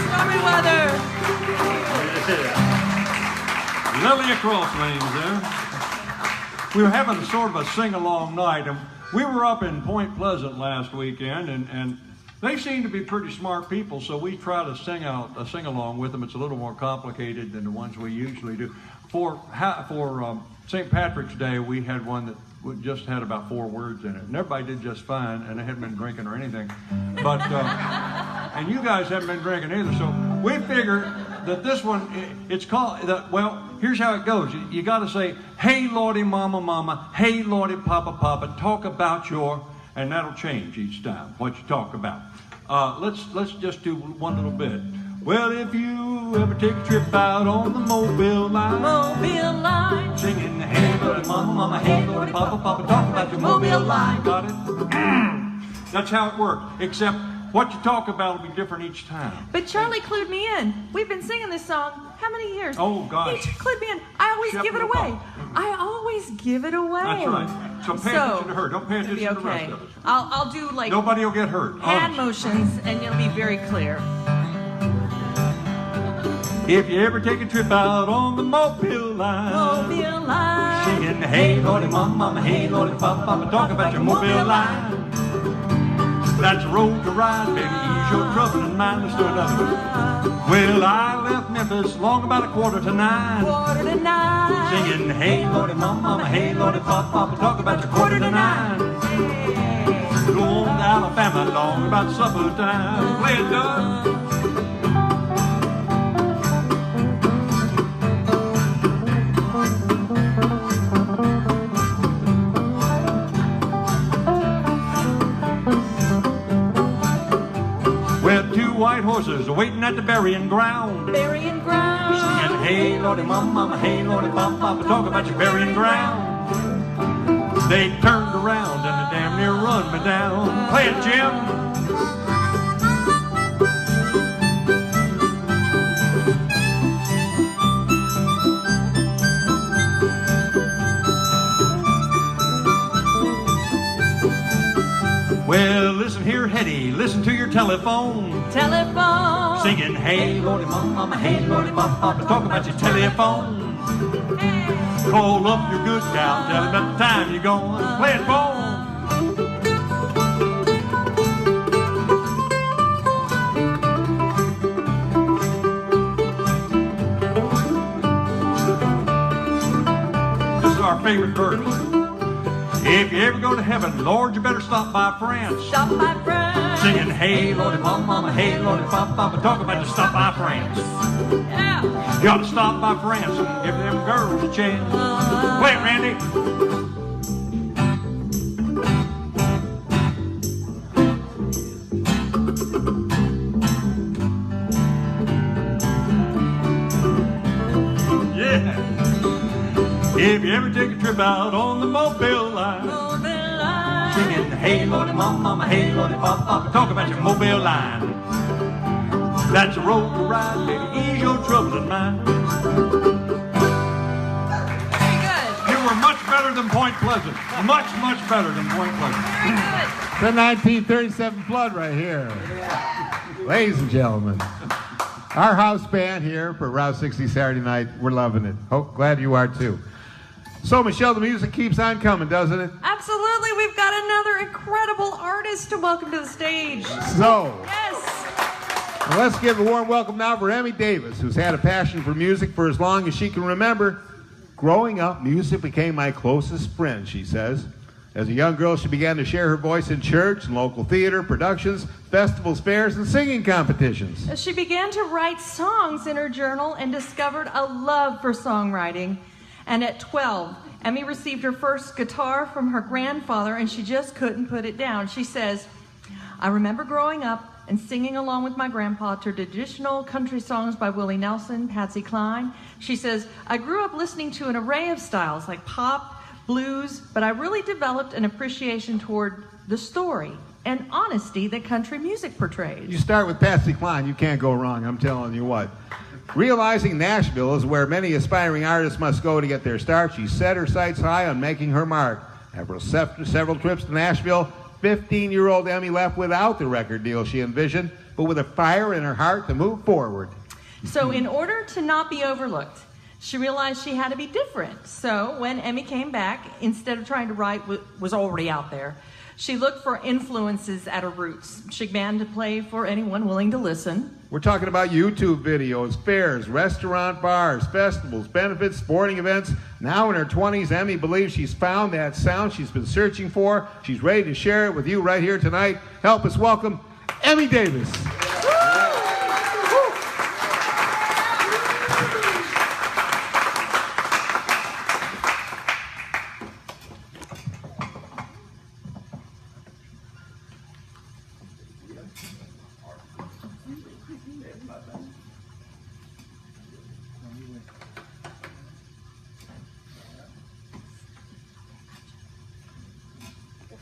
Stormy weather. Lily across lanes there. We were having sort of a sing-along night, and we were up in Point Pleasant last weekend, and they seem to be pretty smart people, so we try to sing along with them. It's a little more complicated than the ones we usually do. For St. Patrick's Day, we had one that just had about 4 words in it, and everybody did just fine, and they hadn't been drinking or anything. But and you guys haven't been drinking either, so we figured that this one, it's called, well, here's how it goes. You got to say, hey, Lordy, mama, mama, hey, Lordy, papa, papa, talk about your, and that'll change each time, what you talk about. Let's just do one little bit. Well, if you ever take a trip out on the Mobile line, singing, hey, Lordy, mama, mama, hey, Lordy, papa, papa, talk about your Mobile line. Got it? That's how it works, except what you talk about will be different each time. But Charlie clued me in. We've been singing this song how many years? Oh, gosh. He clued me in. I always give it away. I always give it away. That's right. So pay attention to her. Don't pay attention to the rest of us. I'll do like nobody will get hurt. hand motions, and it'll be very clear. If you ever take a trip out on the Mobile line, singing, hey, Lordy, mama, mama, hey, Lordy, papa, papa, talk about your Mobile line. That's a road to ride, baby, ease your trouble and mind. Let's do another one. Well, I left Memphis long about 8:45. Singing, hey, Lordy, mama, mama, hey, Lordy, papa, papa, talk about your 8:45. Go on to Alabama long about supper time. Play it, Doug. White horses waiting at the burying ground. Burying ground. Singing, hey, Lordy, mama, mama, hey, Lordy, papa, papa, talk about your burying ground. They turned around and they damn near run me down. Play it, Jim. Well, listen here, Hetty, listen to your telephone. Telephone. Singing, hey, Lordy, mama, mama, hey, Lordy, papa, papa, talk about your telephone. Hey. Call up your good gal, tell him about the time you're going. Play it, phone. This is our favorite verse. If you ever go to heaven, Lord, you better stop by France. Stop by France. Singing, hey, Lordy, mama, mama, hey, Lordy, papa, papa, talk about to stop by France. Yeah. You ought to stop by France and give them girls a chance. Play it, Randy. Yeah. If you ever take a trip out on the Mobile line, singing, hey, Lordy, mama, mama, hey, Lordy, papa, papa, talk about your Mobile line. That's a road to ride, baby, ease your troubles and mine. Very good. You were much better than Point Pleasant. Much, much better than Point Pleasant. Very good. The 1937 flood right here. Ladies and gentlemen, our house band here for Route 60 Saturday night, we're loving it. Glad you are too. So, Michelle, the music keeps on coming, doesn't it? Absolutely. We've got another incredible artist to welcome to the stage. So, Yes. well, let's give a warm welcome now for Emmy Davis, who's had a passion for music for as long as she can remember. Growing up, music became my closest friend, she says. As a young girl, she began to share her voice in church and local theater, productions, festivals, fairs, and singing competitions. She began to write songs in her journal and discovered a love for songwriting. And at 12, Emmy received her first guitar from her grandfather, and she just couldn't put it down. She says, I remember growing up and singing along with my grandpa to traditional country songs by Willie Nelson, Patsy Cline. She says, I grew up listening to an array of styles like pop, blues, but I really developed an appreciation toward the story and honesty that country music portrays. You start with Patsy Cline, you can't go wrong, I'm telling you what. Realizing Nashville is where many aspiring artists must go to get their start, she set her sights high on making her mark. After several trips to Nashville, 15-year-old Emmy left without the record deal she envisioned, but with a fire in her heart to move forward. So in order to not be overlooked, she realized she had to be different. So when Emmy came back, instead of trying to write what was already out there, she looked for influences at her roots. She began to play for anyone willing to listen. We're talking about YouTube videos, fairs, restaurant bars, festivals, benefits, sporting events. Now in her 20s, Emmy believes she's found that sound she's been searching for. She's ready to share it with you right here tonight. Help us welcome Emmy Davis.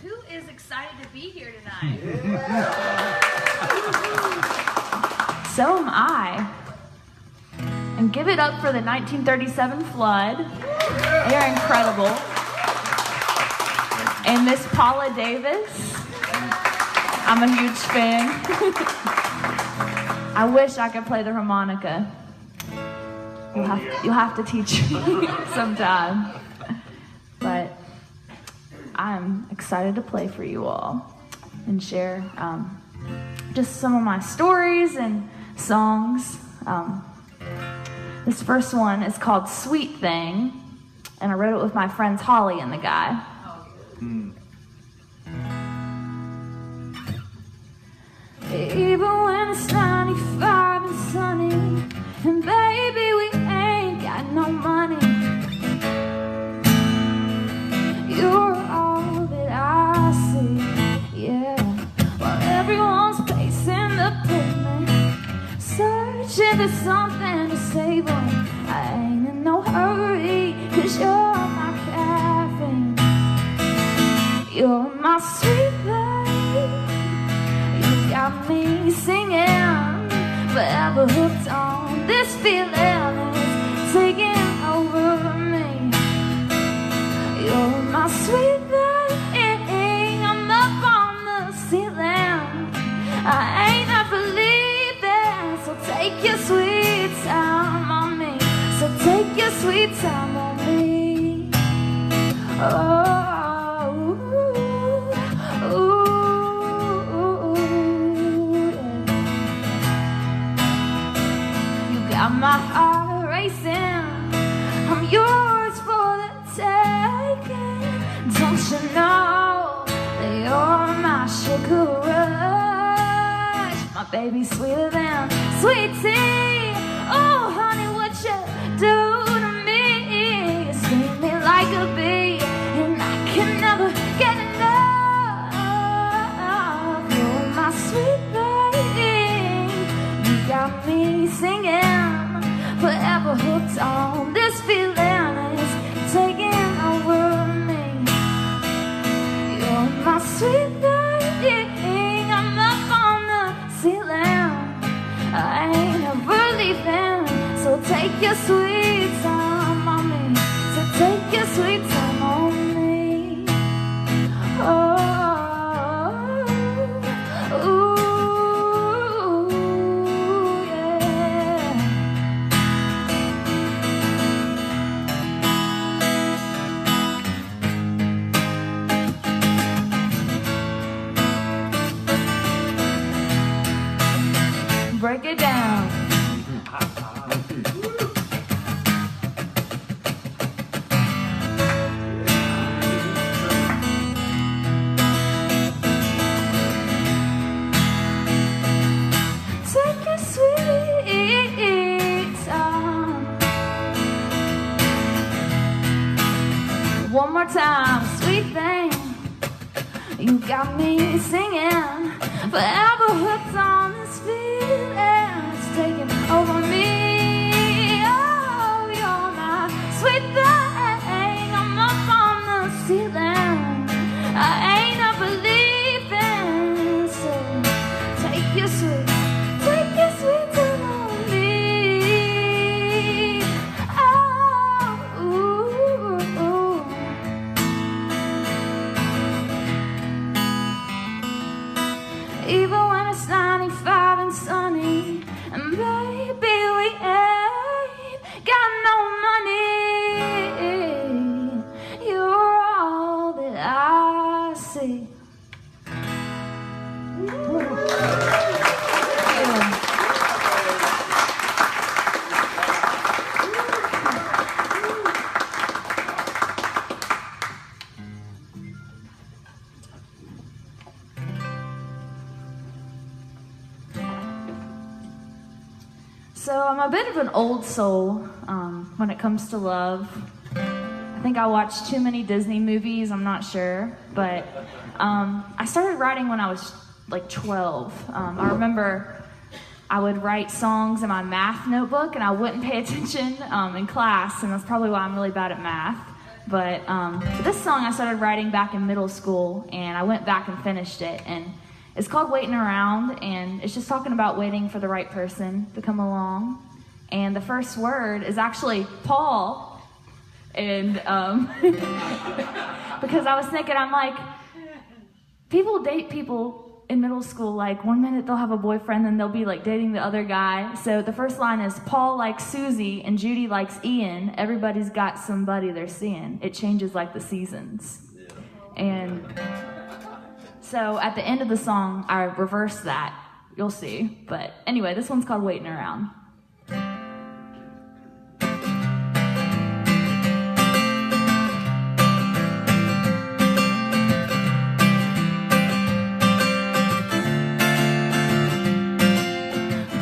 Who is excited to be here tonight? So am I. And give it up for the 1937 flood. They're incredible. And Miss Paula Davis. I'm a huge fan. I wish I could play the harmonica. You'll have to teach me sometime. But I'm excited to play for you all and share just some of my stories and songs. This first one is called Sweet Thing, and I wrote it with my friends Holly and the guy. Even when it's 95 and sunny, and baby we ain't got no money, you're all that I see, yeah. While everyone's pacing the pavement, searching for something to save them, I ain't in no hurry, 'cause you're my caffeine. You're my sweet babe. You got me singing, forever hooked on this feeling is taking over me. You're my sweet thing, I'm up on the ceiling. I ain't ever leaving, so take your sweet time on me. So take your sweet time on me. Oh, ooh, ooh, yeah. You got my heart racing, I'm yours for the taking. Don't you know that you're my sugar rush? My baby sweeter than sweet tea. Oh, honey, what you do to me? You sting me like a bee, and I can never get enough. You're my sweet baby. You got me singing, forever hooked on this feeling is taking over me. You're my sweet thing, I'm up on the ceiling. I ain't never leaving, so take your sweet time on me. So take your sweet time on me. Oh, ooh, yeah. Break it down. one more time, sweet thing. You got me singing, forever hooked on this feeling. It's taking over me. Oh, you're my sweet thing. I'm up on the ceiling. I ain't up believing. So take your sweet time on me. Oh, ooh, ooh. Even when it's 95 and sunny, and baby, we ain't got no money. You're all that I see. So I'm a bit of an old soul when it comes to love. I think I watched too many Disney movies, I'm not sure. But I started writing when I was like 12. I remember I would write songs in my math notebook and I wouldn't pay attention in class, and that's probably why I'm really bad at math. But this song I started writing back in middle school, and I went back and finished it. And it's called Waiting Around, and it's just talking about waiting for the right person to come along. And the first word is actually Paul. And because I was thinking, I'm like, people date people in middle school, like one minute they'll have a boyfriend, then they'll be like dating the other guy. So the first line is, Paul likes Susie and Judy likes Ian. Everybody's got somebody they're seeing. It changes like the seasons. And so at the end of the song, I reverse that. You'll see. But anyway, this one's called Waiting Around.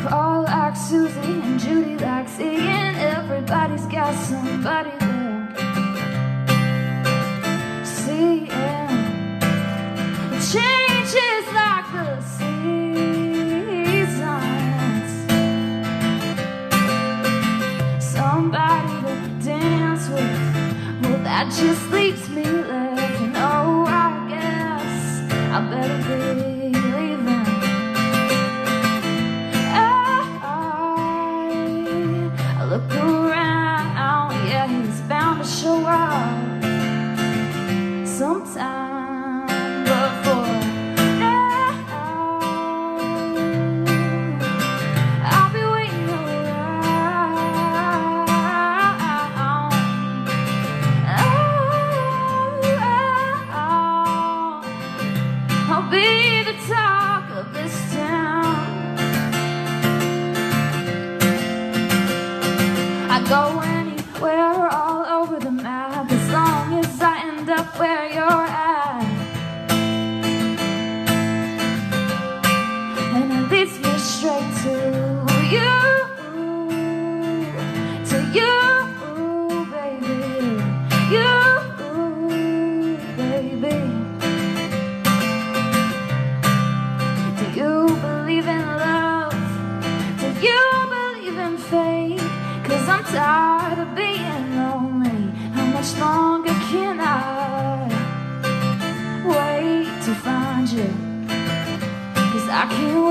Paul likes Susie and Judy likes Ian. Everybody's got somebody there. See, changes like the seasons. Somebody to dance with. Well, that just leaves me thinking, oh, I guess I better be leaving. I look around, yeah, he's bound to show up sometime. Go anywhere all over the map as long as I end up where you're at. And it leads me straight to you, baby, you, baby. Do you believe in love? Do you believe in fate? 'Cause I'm tired of being lonely. How much longer can I wait to find you? 'Cause I can't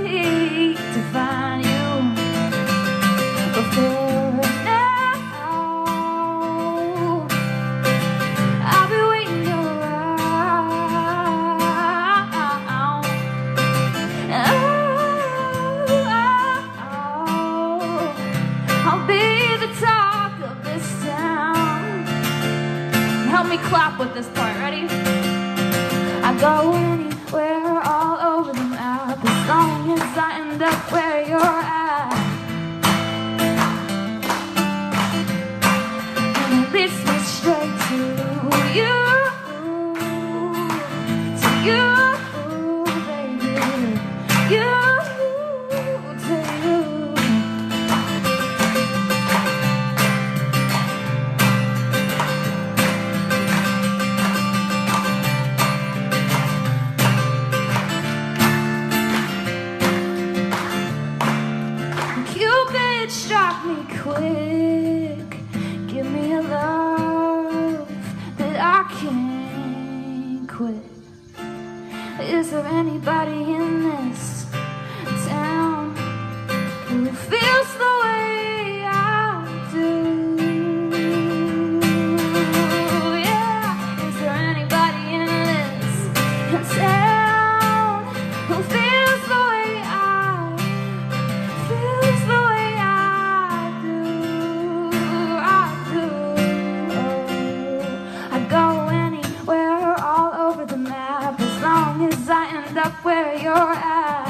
wait to find you before now. I'll be waiting around. I'll be the talk of this town. Help me clap with this part, ready? I go anywhere all over the map as long as I end up where you're at. And it leads me straight to you, baby, you. strike me quick. Give me a love that I can't quit. Is there anybody in this town who feels the way I do? Yeah, is there anybody in this town who feels the way I do? I go anywhere all over the map as long as I end up where you're at.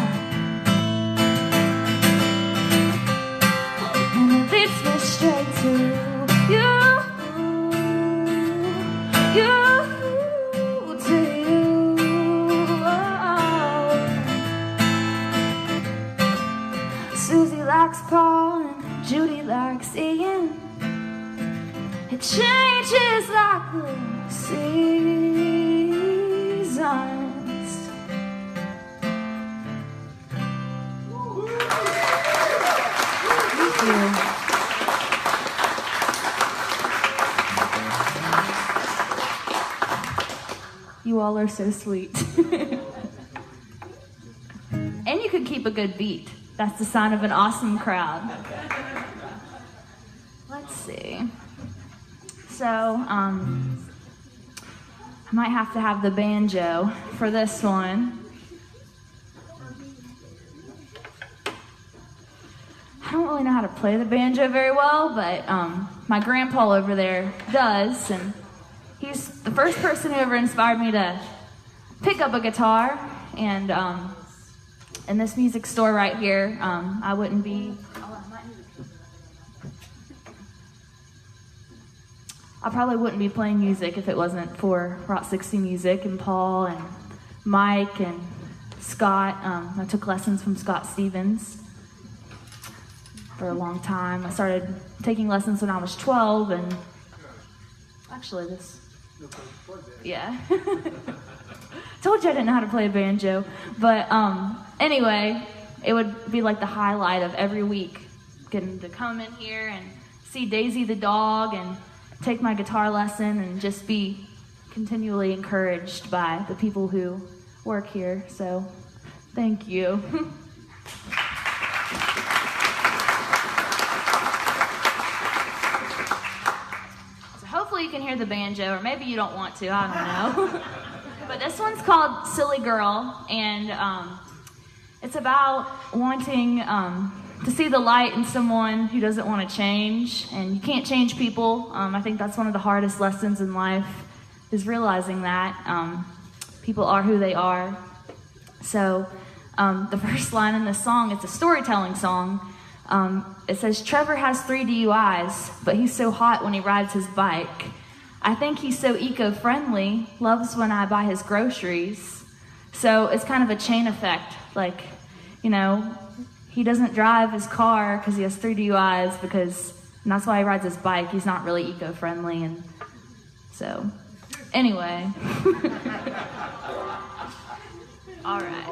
And it leads me straight to you, to you. Susie likes Paul and Judy likes Ian. It changes like the seasons. Thank you. You all are so sweet. And you can keep a good beat. That's the sign of an awesome crowd. Let's see. So, I might have to have the banjo for this one. I don't really know how to play the banjo very well, but my grandpa over there does, and he's the first person who ever inspired me to pick up a guitar. And in this music store right here, I wouldn't be... I probably wouldn't be playing music if it wasn't for Route 60 Music and Paul and Mike and Scott. I took lessons from Scott Stevens for a long time. I started taking lessons when I was 12, and actually this, yeah. Told you I didn't know how to play a banjo, but anyway, it would be like the highlight of every week, getting to come in here and see Daisy the dog and take my guitar lesson and just be continually encouraged by the people who work here. So, thank you. So hopefully you can hear the banjo, or maybe you don't want to, I don't know. But this one's called Silly Girl, and it's about wanting to see the light in someone who doesn't want to change, and you can't change people. I think that's one of the hardest lessons in life, is realizing that people are who they are. So the first line in this song, it's a storytelling song. It says, Trevor has 3 DUIs, but he's so hot when he rides his bike. I think he's so eco-friendly, loves when I buy his groceries. So it's kind of a chain effect, like, you know, he doesn't drive his car because he has 3 DUIs, and that's why he rides his bike. He's not really eco-friendly, and so, anyway. All right.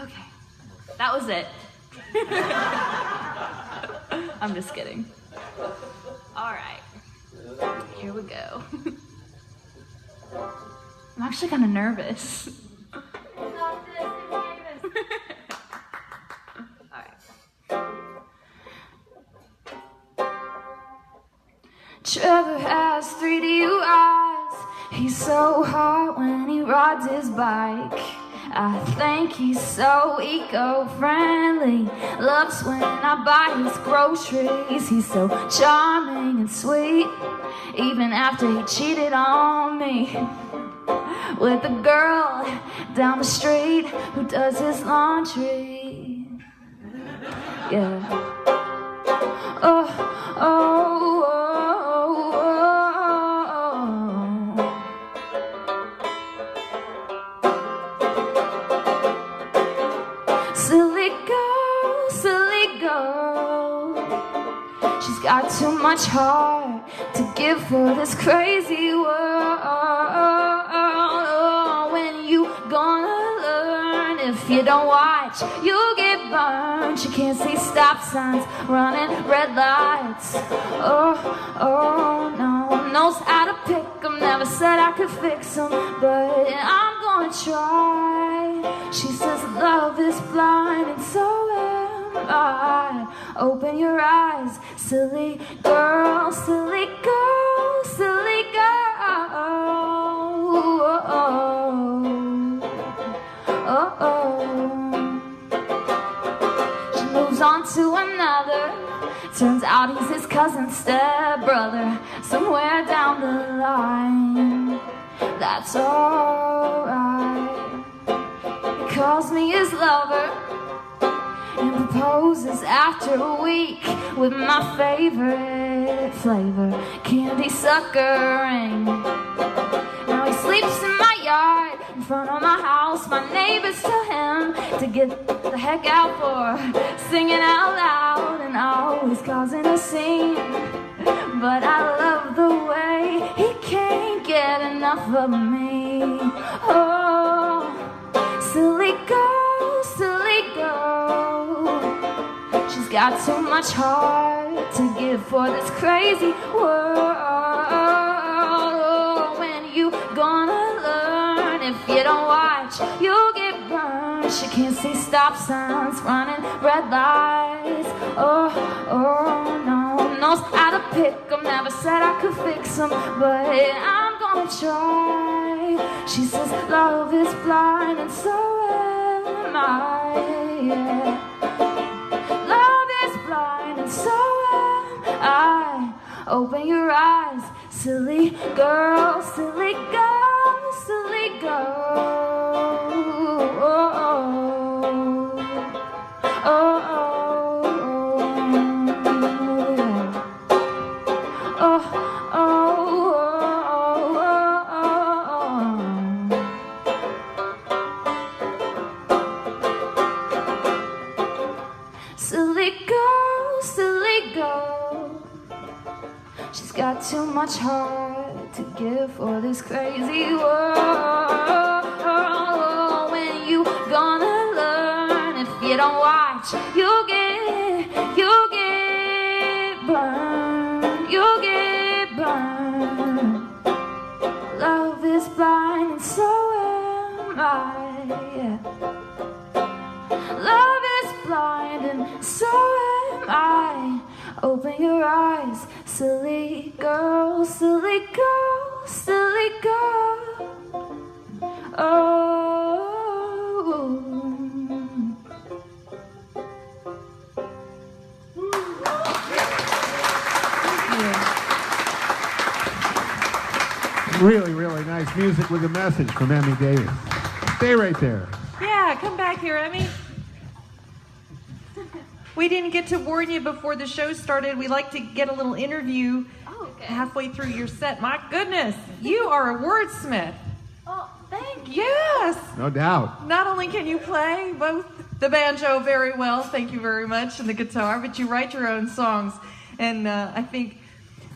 Okay, that was it. I'm just kidding. All right, here we go. I'm actually kind of nervous. Trevor has 3 DUIs. He's so hot when he rides his bike. I think he's so eco-friendly, loves when I buy his groceries. He's so charming and sweet, even after he cheated on me with a girl down the street who does his laundry. Yeah. Oh, oh, oh, oh, oh. Silly girl, she's got too much heart to give for this crazy world. When you gonna learn? If you don't watch, you'll get burned. She can't see stop signs, running red lights. Oh, no, knows how to pick 'em. Never said I could fix 'em, but I'm gonna try. She says love is blind, and so am I. Open your eyes, silly girl, silly girl, silly girl. She moves on to another. Turns out he's his cousin's stepbrother. Somewhere down the line, that's alright. He calls me his lover and proposes after a week with my favorite flavor, candy suckering. Now he sleeps in my yard, in front of my house. My neighbors tell him to get the heck out for singing out loud and always causing a scene. But I love the way he can't get enough of me. Oh, silly girl, silly girl. She's got too much heart to give for this crazy world. When you gonna learn? If you don't watch, you'll get burned. She can't see stop signs, running red lights. Oh, no, knows how to pick 'em. Never said I could fix 'em, but I'm gonna try. She says love is blind, and so am I. Yeah. Love is blind, and so am I. Open your eyes, silly girl, silly girl, silly girl. Silly girl, silly girl. She's got too much heart to give for this crazy world. When you gonna learn? If you don't watch, you'll get burned. You'll get burned. Love is blind, and so am I. Yeah. Love is blind, and so am I. Open your eyes, silly girl, silly girl, silly girl. Oh. Really, really nice music with a message from Emmy Davis. Stay right there. Yeah, come back here, Emmy. We didn't get to warn you before the show started. We like to get a little interview halfway through your set. My goodness, you are a wordsmith. Oh, thank you. Yes. No doubt. Not only can you play both the banjo very well, thank you very much, and the guitar, but you write your own songs. And I think,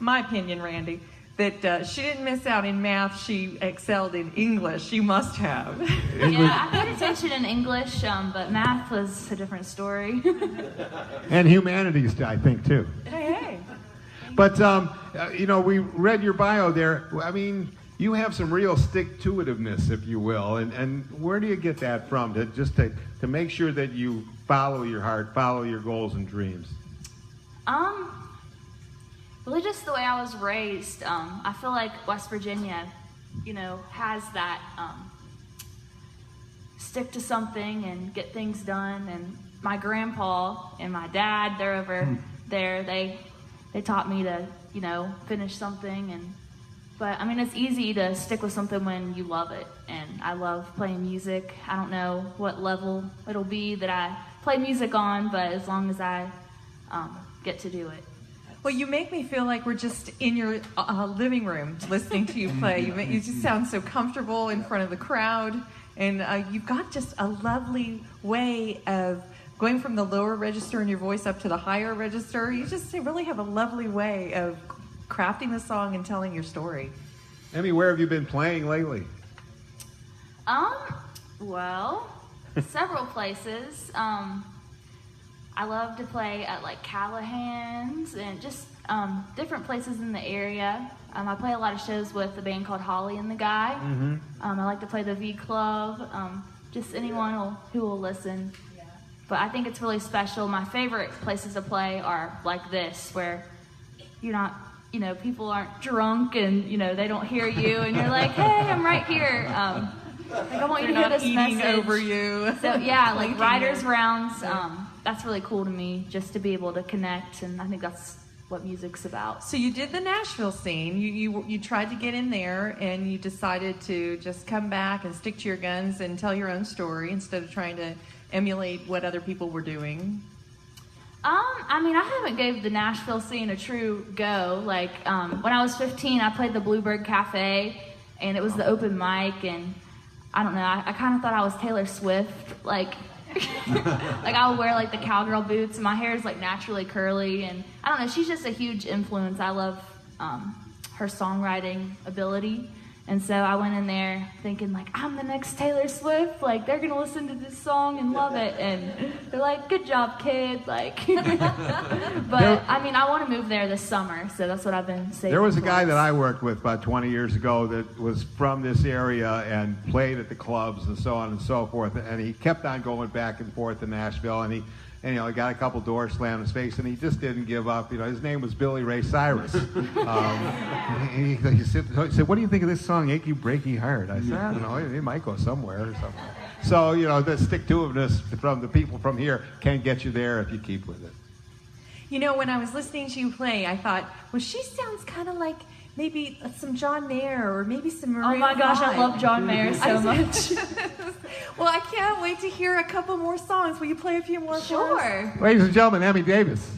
my opinion, Randy, that she didn't miss out in math. She excelled in English. You must have. Yeah, I paid attention in English, but math was a different story. And humanities, I think, too. Hey. But, we read your bio there. I mean, you have some real stick-to-itiveness, if you will. And where do you get that from, to make sure that you follow your heart, follow your goals and dreams? Really just the way I was raised. I feel like West Virginia, has that stick to something and get things done. And my grandpa and my dad, they're over there. They taught me to, finish something. But I mean, it's easy to stick with something when you love it. And I love playing music. I don't know what level it'll be that I play music on, but as long as I get to do it. Well, you make me feel like we're just in your living room listening to you play. You just sound so comfortable in front of the crowd. And you've got just a lovely way of going from the lower register in your voice up to the higher register. You just really have a lovely way of crafting the song and telling your story. Emmy, where have you been playing lately? Well, several places. I love to play at like Callahan's and just different places in the area. I play a lot of shows with a band called Holly and the Guy. I like to play the V Club. Just anyone who will listen. But I think it's really special. My favorite places to play are like this, where you're not, people aren't drunk and, they don't hear you and you're like, hey, I'm right here. Like I want you to hear this message. Over you. So yeah, like writers' rounds, that's really cool to me, just to be able to connect, and I think that's what music's about. So you did the Nashville scene. You tried to get in there, and you decided to just come back and stick to your guns and tell your own story instead of trying to emulate what other people were doing. I haven't gave the Nashville scene a true go. Like when I was 15, I played the Bluebird Cafe, and it was the open mic, and I don't know. I kind of thought I was Taylor Swift, like. Like I would wear like the cowgirl boots, and my hair is like naturally curly, and I don't know, she's just a huge influence. I love her songwriting ability, and so I went in there thinking like, I'm the next Taylor Swift, like they're gonna listen to this song and love it, and they're like, good job kid, like but I want to move there this summer, so that's what I've been saving. There was a guy that I worked with about 20 years ago that was from this area and played at the clubs and so on and so forth, and he kept on going back and forth to Nashville, and he got a couple doors slammed in his face, and he just didn't give up. His name was Billy Ray Cyrus. He said, what do you think of this song, Achy Breaky Heart? I said, I don't know, it might go somewhere or something. So, the stick-to-itiveness from the people from here can get you there if you keep with it. When I was listening to you play, I thought, well, she sounds kind of like maybe some John Mayer or maybe some Maria. Oh my gosh, I love John Mayer so much. Well, I can't wait to hear a couple more songs. Will you play a few more for us? Sure. Ladies and gentlemen, Emmy Davis.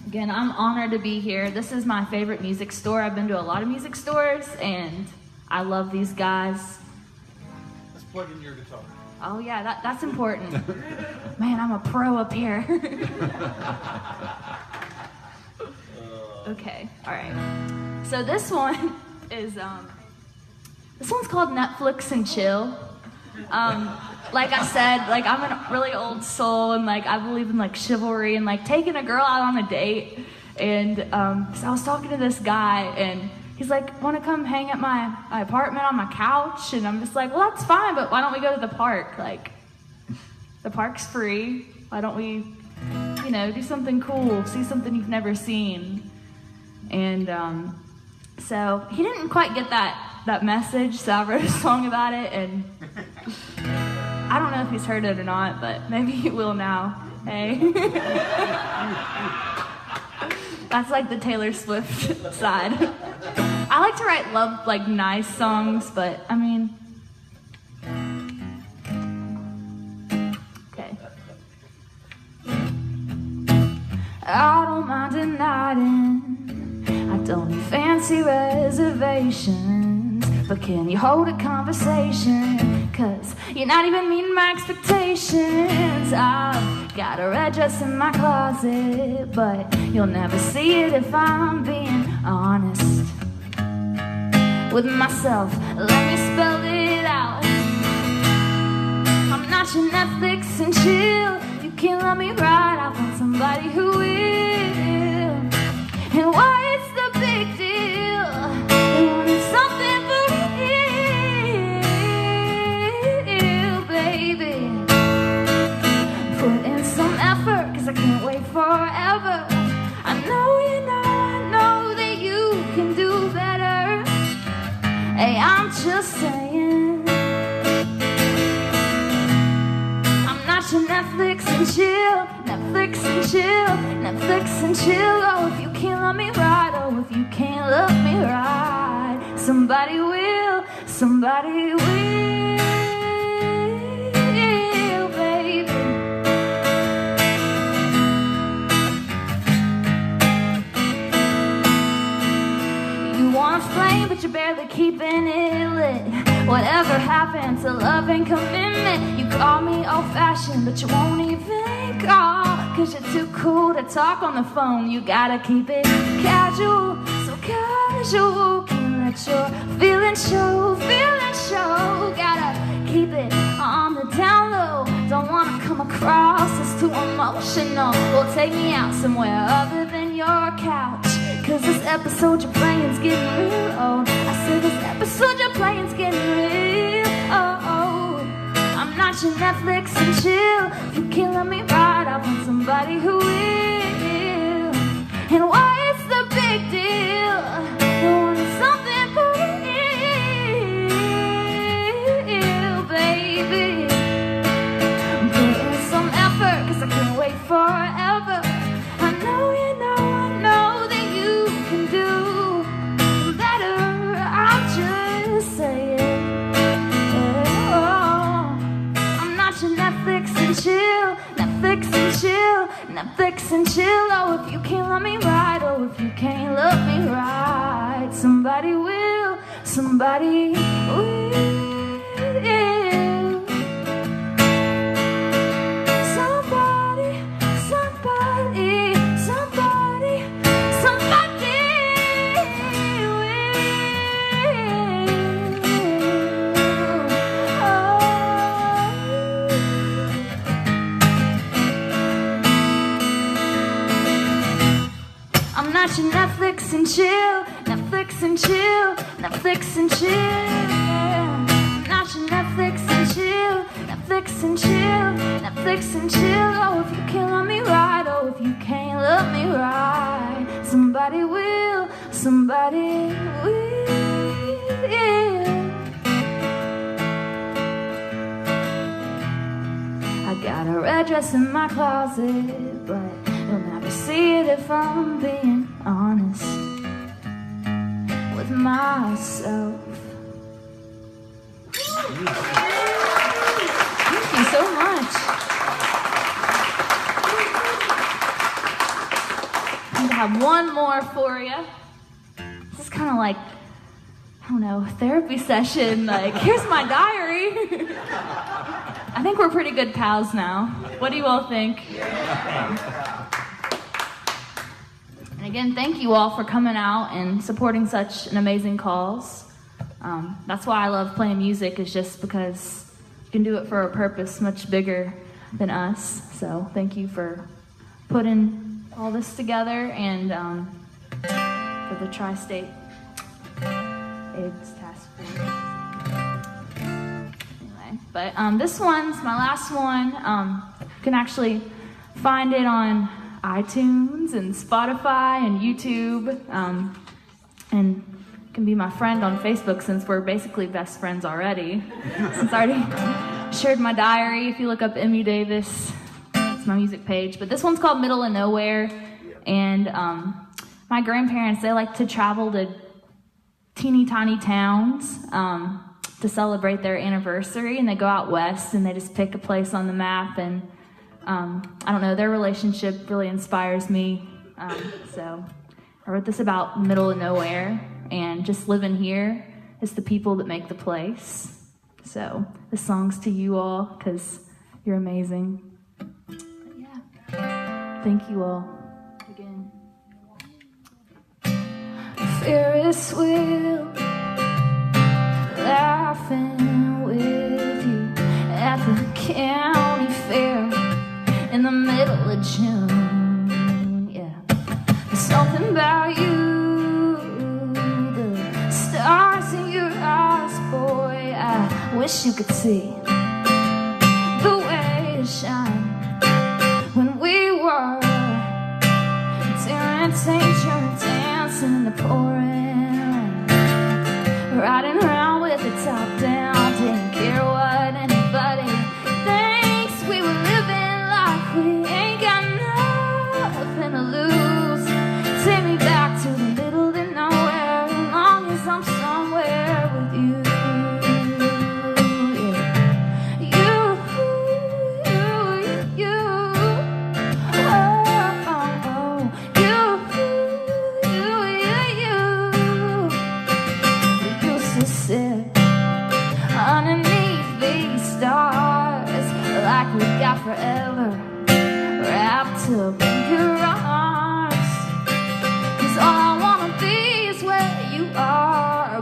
Again, I'm honored to be here. This is my favorite music store. I've been to a lot of music stores, and I love these guys. Let's plug in your guitar. Oh yeah, that's important. Man, I'm a pro up here. Okay, all right. So this one is this one's called Netflix and Chill. Like I said, like I'm a really old soul, and like I believe in like chivalry and like taking a girl out on a date. And so I was talking to this guy, and he's like, want to come hang at my apartment on my couch? And I'm just like, well, that's fine, but why don't we go to the park? Like, the park's free. Why don't we, do something cool, see something you've never seen? And so he didn't quite get that message, so I wrote a song about it, and I don't know if he's heard it or not, but maybe he will now. Hey. That's like the Taylor Swift side. I like to write love, like nice songs, but okay. I don't mind denying I don't need fancy reservations, but can you hold a conversation? 'Cause you're not even meeting my expectations. I've got a red dress in my closet, but you'll never see it if I'm being honest with myself. Let me spell it out. I'm not your Netflix and chill. You can't let me ride. I want somebody who will. And why it's the big deal? They wanted something for real, baby. Put in some effort, 'cause I can't wait forever. I know that you can do better. Hey, I'm just saying, I'm not your Netflix and chill, Netflix and chill, Netflix and chill. Oh, if you can't let me ride, oh, if you can't let me ride, somebody will, baby. You want flame, but you're barely keeping it lit. Whatever happened to love and commitment? You call me old-fashioned, but you won't even call, 'cause you're too cool to talk on the phone. You gotta keep it casual, so casual. Can't let your feelings show. Gotta keep it on the down low. Don't wanna come across as too emotional. Well, take me out somewhere other than your couch, 'cause this episode you're playing's getting real old. I said this episode you're playing's getting real old. I'm not your Netflix and chill. If you can't let me ride, I want somebody who will. And why is the big deal? You want something for real, baby. Put in some effort, 'cause I can't wait forever. I know that you can do better. I'm just saying. Oh, I'm not your Netflix and chill. Oh, if you can't let me ride, oh, if you can't let me ride, somebody will. Somebody your Netflix and chill. Not your Netflix and chill. Not your Netflix and chill. Oh, if you can't let me ride, oh, if you can't let me ride, somebody will. I got a red dress in my closet, but you'll never see it if I'm being honest with myself. Thank you so much. I'm gonna have one more for you. This is kind of like, I don't know, therapy session. Like, here's my diary. I think we're pretty good pals now. What do you all think? And again, thank you all for coming out and supporting such an amazing cause. That's why I love playing music, is just because you can do it for a purpose much bigger than us. So thank you for putting all this together, and for the Tri-State AIDS Task Force. Anyway, but this one's my last one. You can actually find it on iTunes and Spotify and YouTube, and can be my friend on Facebook, since we're basically best friends already. Since I already shared my diary. If you look up Emmy Davis, it's my music page. But this one's called Middle of Nowhere, and my grandparents, they like to travel to teeny tiny towns to celebrate their anniversary, and they go out west and they just pick a place on the map, and I don't know, their relationship really inspires me. So I wrote this about middle of nowhere, and just living here. It's the people that make the place. So this song's to you all, because you're amazing. But yeah, thank you all again. Ferris wheel, laughing with you at the county fair in the middle of June. Yeah, there's something about you, the stars in your eyes, boy. I wish you could see the way you shine when we were dancing in the pouring rain, riding around with the top down, didn't care what anybody thinks. We were living like we ain't got nothing to lose. Take me back to the middle of nowhere, as long as I'm somewhere with you. Forever wrapped up in your arms, 'cause all I wanna be is where you are,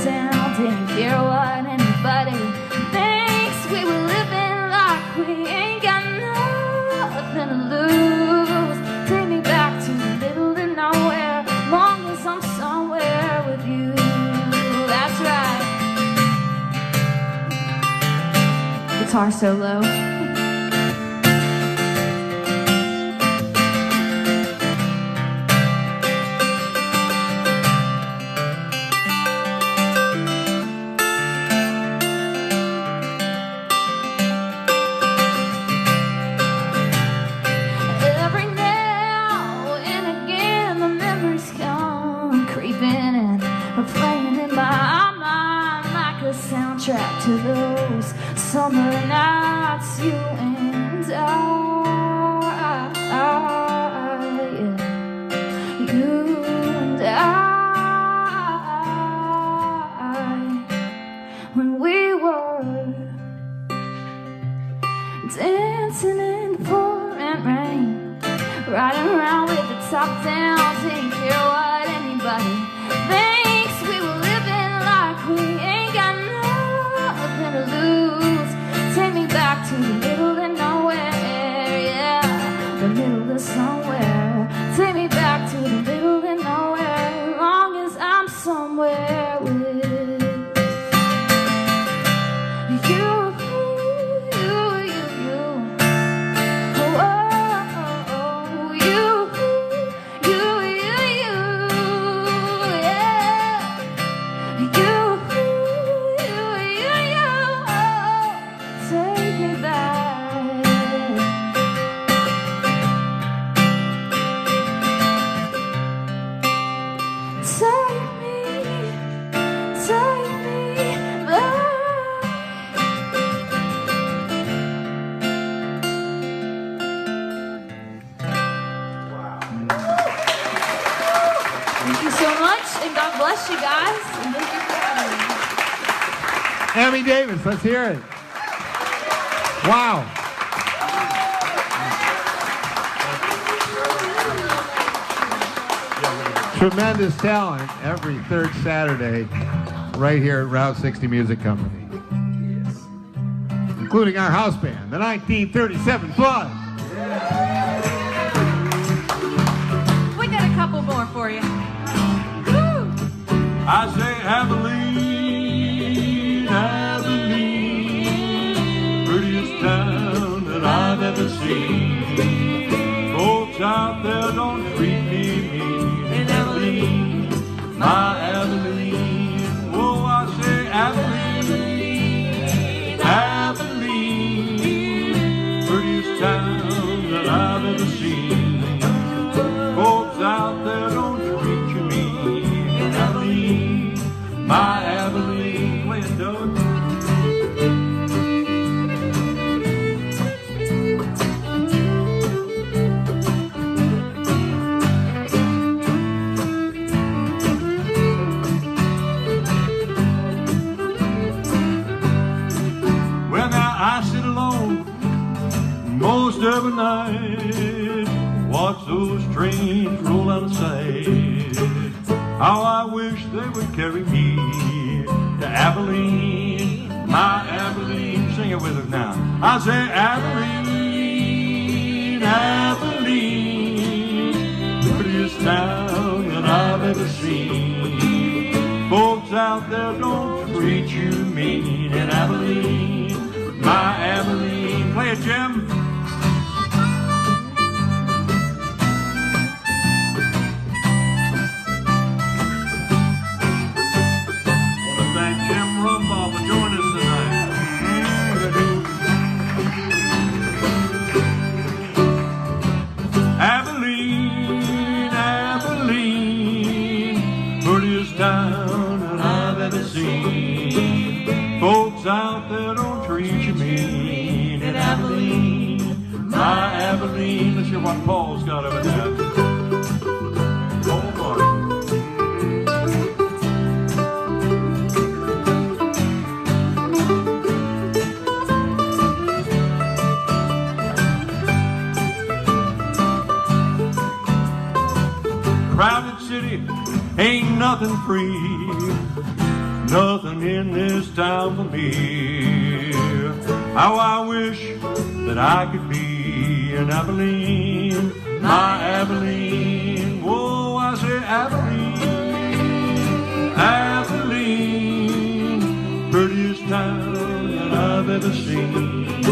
down, didn't care what anybody thinks. We were living like we ain't got nothing to lose. Take me back to the middle of nowhere, long as I'm somewhere with you. That's right. Guitar solo. Soundtrack to those summer nights, you and I, yeah. You and I, when we were dancing in the pouring rain, riding around with the top down, didn't care what anybody thinks. We were living like we ain't got nothing to lose. Take me back to the middle of nowhere, yeah, the middle of somewhere. Take me back to the middle of nowhere, as long as I'm somewhere with you. Bless you guys, and thank you for having me. Emmy Davis, let's hear it. Wow. Tremendous talent every third Saturday right here at Route 60 Music Company. Yes. Including our house band, the 1937 Flood. We got a couple more for you. I say Abilene, Abilene, prettiest town that I've ever seen. Folks out there don't treat me mean. In Abilene, my Abilene, oh I say Abilene, Abilene, prettiest town that I've ever seen. Folks out there don't treat you mean. In Abilene, my Abilene, when done. Well now I sit alone most every night, watch those trains roll out of sight. How I wish they would carry me to Abilene, my Abilene. Sing it with us now. I say Abilene, Abilene, prettiest town that I've ever seen. Folks out there don't treat you mean. In Abilene, my Abilene. Play it, Jim. Rumbaugh for joining us tonight. Abilene, Abilene, prettiest town that I've ever seen. Folks out there don't treat you mean. In Abilene, my Abilene. Let's hear what Paul's got over there. Crowded city, ain't nothing free. nothing in this town for me. How I wish that I could be in Abilene, my Abilene. Whoa, I say Abilene, Abilene, prettiest town that I've ever seen.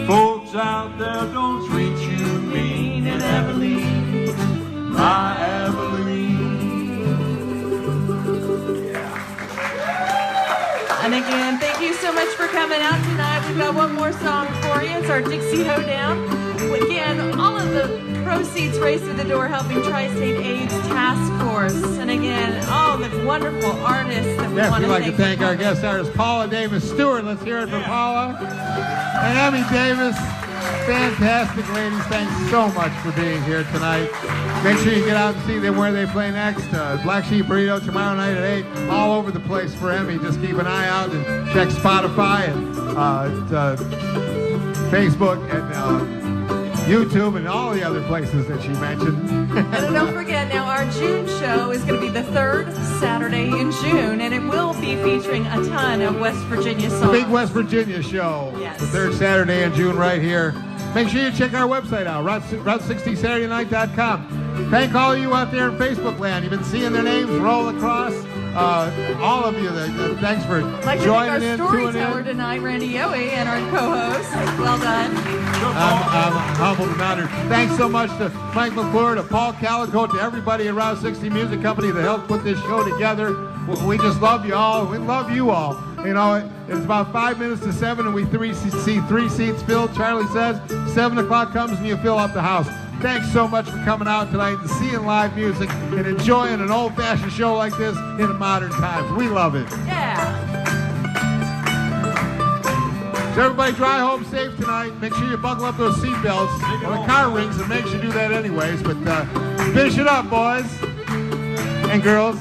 Folks out there don't treat you mean in Abilene, my Abilene. And again, thank you so much for coming out tonight. We've got one more song for you. It's our Dixie Hoedown. Again, all of the proceeds raised to the door helping Tri-State AIDS Task Force. And again, all the wonderful artists that we Yes, want we'd like to thank our guest. guest artist, Paula Davis Stewart. Let's hear it for Paula. And Emmy Davis. Fantastic ladies. Thanks so much for being here tonight. Make sure you get out and see them where they play next. Black Sheep Burrito tomorrow night at 8. All over the place for Emmy. Just keep an eye out and check Spotify and Facebook and YouTube and all the other places that she mentioned. And don't forget now, our June show is going to be the third Saturday in June, and it will be featuring a ton of West Virginia songs. The big West Virginia show. Yes. The third Saturday in June right here. Make sure you check our website out, Route60SaturdayNight.com. Thank all of you out there in Facebook land. You've been seeing their names roll across. All of you, thanks for I'd like to joining thank in, our tuning storyteller in. tonight, Randy Yohe, and our co-host. Well done. I'm humbled and honored. Thanks so much to Mike McClure, to Paul Calico, to everybody at Route 60 Music Company that helped put this show together. We just love you all. We love you all. You know, it's about 5 minutes to 7, and we see 3 seats filled. Charlie says 7 o'clock comes and you fill up the house. Thanks so much for coming out tonight and seeing live music and enjoying an old-fashioned show like this in modern times. We love it. Yeah. So everybody drive home safe tonight. Make sure you buckle up those seatbelts. Well, the car rings and makes you do that anyways. But finish it up, boys and girls.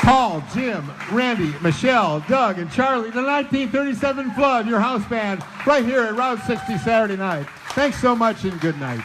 Paul, Jim, Randy, Michelle, Doug, and Charlie, the 1937 Flood, your house band, right here at Route 60 Saturday night. Thanks so much and good night.